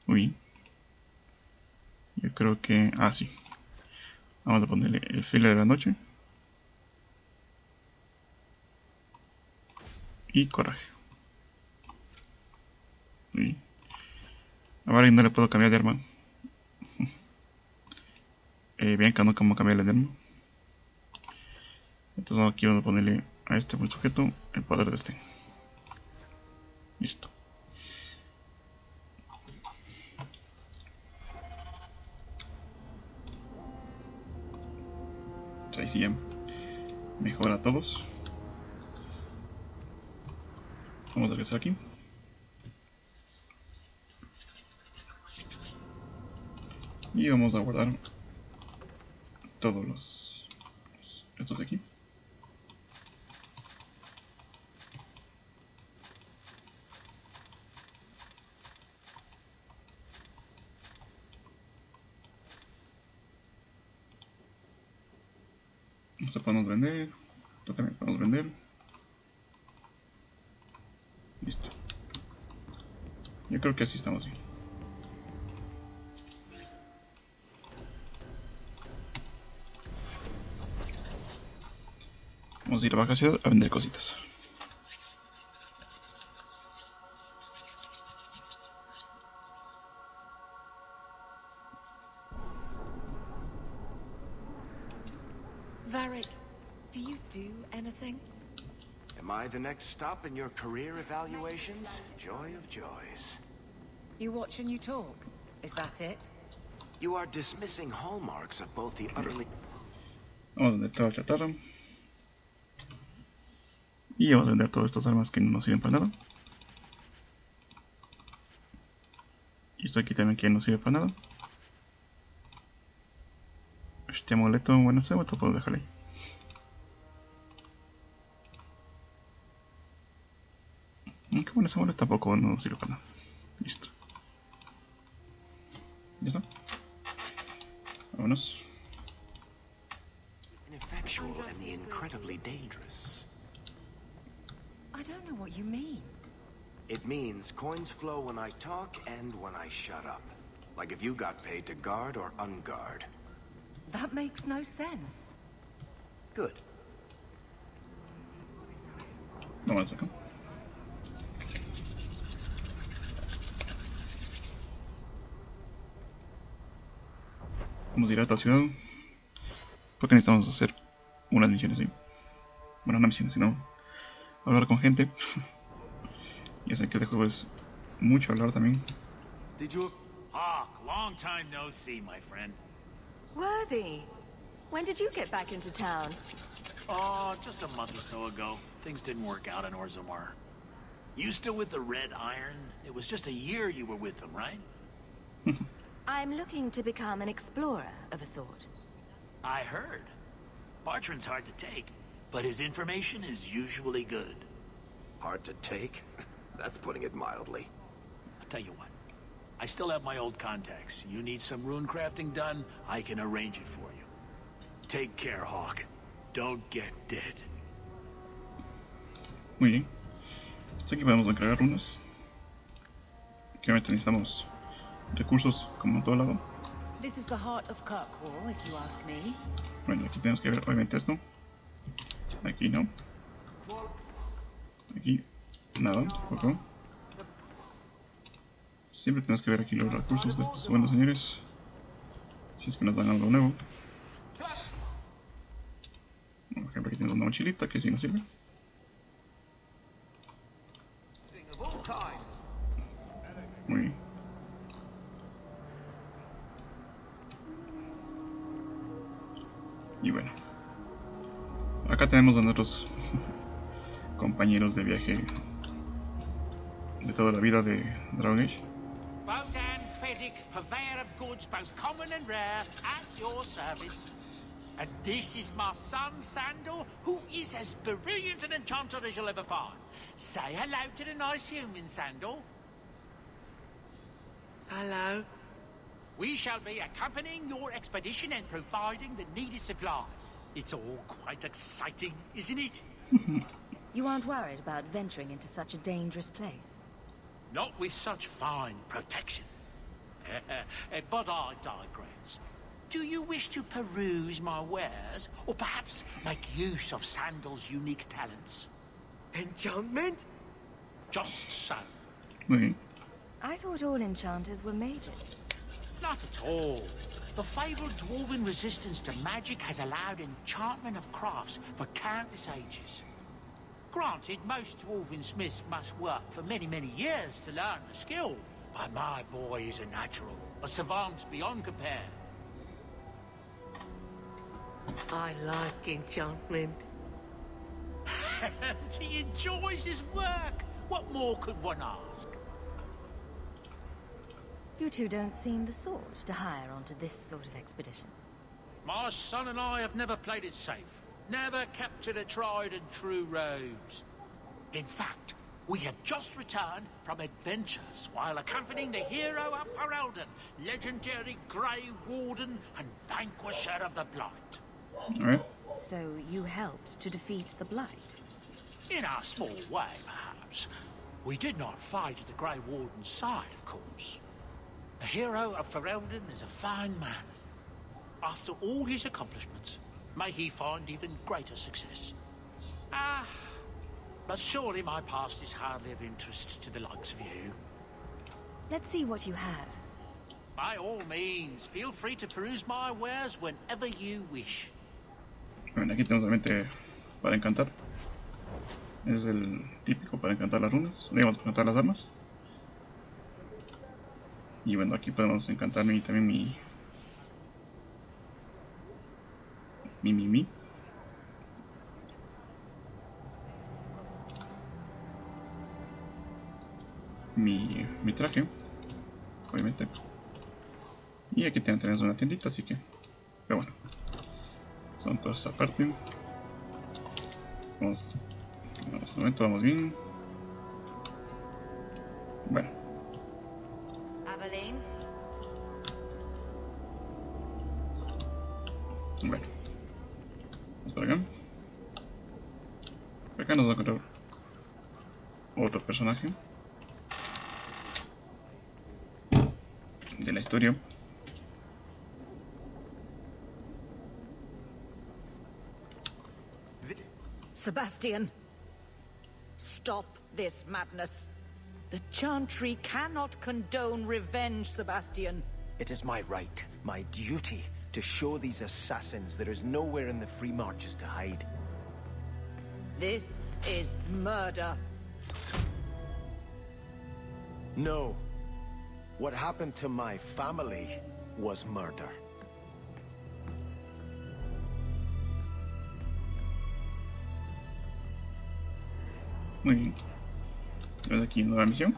Muy bien. Yo creo que... Ah, sí. Vamos a ponerle el filo de la noche. Y coraje. Muy bien. A Barry no le puedo cambiar de arma. Bianca no cómo cambiarle de arma. Entonces aquí vamos a ponerle a este buen sujeto el poder de este. Listo. Ahí sí ya mejora a todos. Vamos a regresar aquí. Y vamos a guardar todos estos de aquí. Esto podemos vender. Esto también podemos vender. Listo. Yo creo que así estamos bien. Vamos a ir a baja ciudad a vender cositas. Varric, do you do anything? Am I the next stop in your career evaluations? Joy of joys. You watch and you talk. Is that it? You are dismissing hallmarks of both the utterly... Vamos a vender toda la chatarra. Y vamos a vender todas estas armas que no nos sirven para nada. Y esto aquí también que no sirve para nada. Este amuleto, bueno, este amuleto puedo dejarle ahí. Aunque bueno, ese amuleto tampoco no sirve para nada. Listo. Ya está. Vámonos. Ineffectual and the incredibly dangerous. I don't know what you mean. It means coins flow when I talk and when I shut up. Like if you got paid to guard or unguard. That makes no sense. Good. Vamos acá. Vamos a ir a esta ciudad. Porque necesitamos hacer unas misiones ahí. Bueno, no misiones, sino hablar con gente. Ya sé que este juego es mucho hablar también. Did you... Hawke, long time no see, my friend. Worthy. When did you get back into town? Oh, just a month or so ago. Things didn't work out in Orzammar. You still with the Red Iron? It was just a year you were with them, right? I'm looking to become an explorer of a sort. I heard. Bartrand's hard to take, but his information is usually good. Hard to take? That's putting it mildly. I'll tell you what. I still have my old contacts. You need some rune crafting done, I can arrange it for you. Take care, Hawke. Don't get dead. Muy bien. Aquí podemos encargar runas. Claramente necesitamos recursos como en todo lado. This is the heart of Kirkwall, if you ask me. Bueno, aquí tenemos que ver obviamente esto. Aquí no. Aquí nada, tampoco. Siempre tenemos que ver aquí los recursos de estos buenos señores. Si es que nos dan algo nuevo. Por ejemplo, aquí tenemos una mochilita que sí nos sirve. Muy bien. Y bueno, acá tenemos a nuestros compañeros de viaje de toda la vida de Dragon Age. Bodan Fedix, purveyor of goods both common and rare, at your service. And this is my son, Sandal, who is as brilliant an enchanter as you'll ever find. Say hello to the nice human, Sandal. Hello. We shall be accompanying your expedition and providing the needed supplies. It's all quite exciting, isn't it? You aren't worried about venturing into such a dangerous place? Not with such fine protection. But I digress. Do you wish to peruse my wares, or perhaps make use of Sandal's unique talents? Enchantment? Just so. I thought all enchanters were mages. Not at all. The fabled dwarven resistance to magic has allowed enchantment of crafts for countless ages. Granted, most dwarven smiths must work for many, many years to learn the skill, but my boy is a natural, a savant beyond compare. I like enchantment. He enjoys his work. What more could one ask? You two don't seem the sort to hire onto this sort of expedition. My son and I have never played it safe. Never kept to the tried and true roads. In fact, we have just returned from adventures while accompanying the hero of Ferelden, legendary Grey Warden and vanquisher of the Blight. Alright. So you helped to defeat the Blight? In our small way, perhaps. We did not fight at the Grey Warden's side, of course. The hero of Ferelden is a fine man. After all his accomplishments, may he find even greater success. But surely my past is hardly of interest to the likes of you. Let's see what you have. By all means, feel free to peruse my wares whenever you wish. Bueno, aquí tenemos obviamente para encantar. Es el típico para encantar las runas, digamos para encantar las armas. Y bueno, aquí podemos encantar también mi traje, obviamente. Y aquí tenemos una tiendita, así que, pero bueno, son cosas aparte. Vamos, en este momento vamos bien. Bueno. Bueno, vamos por acá. Por acá nos va a encontrar otro personaje de la historia. Sebastian, stop this madness. The Chantry cannot condone revenge, Sebastian. It is my right, my duty, to show these assassins there is nowhere in the Free Marches to hide. This is murder. No. What happened to my family was murder. Muy bien. Tenemos aquí nueva misión.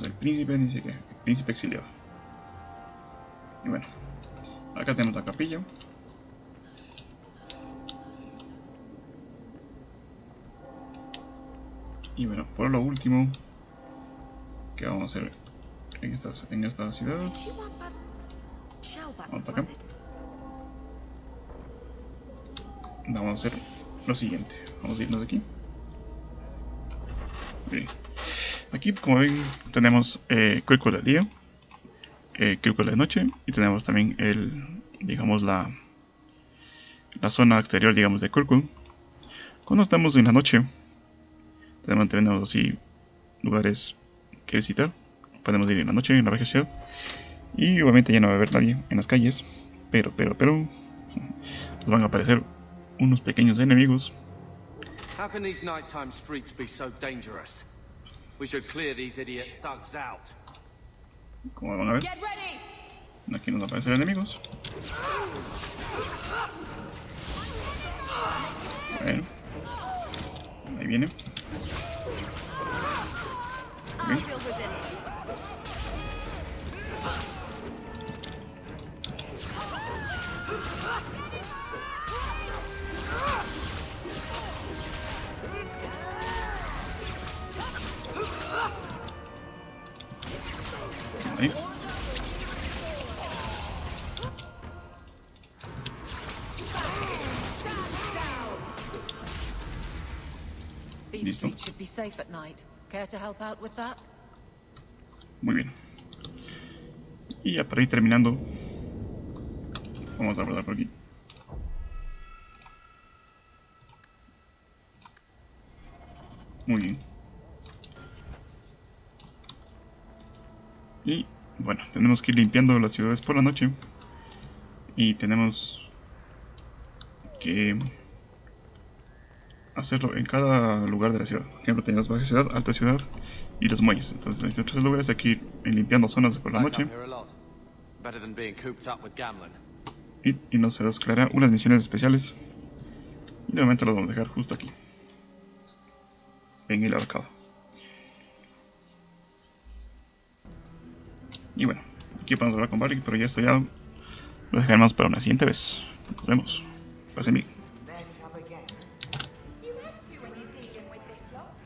El príncipe dice que el príncipe exiliado. Y bueno, acá tenemos la capilla. Y bueno, por lo último que vamos a hacer en esta ciudad, vamos para acá. Vamos a hacer lo siguiente, vamos a irnos de aquí. Bien. Aquí, como ven, tenemos círculo del día, círculo de noche, y tenemos también digamos la zona exterior, digamos, de círculo. Cuando estamos en la noche, tenemos así lugares que visitar. Podemos ir en la noche en la vieja ciudad, y obviamente ya no va a haber nadie en las calles, pero nos van a aparecer unos pequeños enemigos. How can these nighttime streets be so dangerous? We should clear these idiot thugs out. Como van a ver, aquí nos aparecen enemigos. Bueno, ahí viene. ¿Sí? Ahí. Listo. Muy bien. Y ya para ir terminando, vamos a guardar por aquí. Muy bien. Y bueno, tenemos que ir limpiando las ciudades por la noche. Y tenemos que hacerlo en cada lugar de la ciudad. Por ejemplo, tenemos baja ciudad, alta ciudad y los muelles. Entonces en los 3 lugares hay que ir limpiando zonas por la noche. Y nos descargará unas misiones especiales. Y nuevamente los vamos a dejar justo aquí, en el arcado. Y bueno, aquí podemos hablar con Barry, pero ya esto ya lo dejaremos para una siguiente vez. Nos vemos. Pasen bien.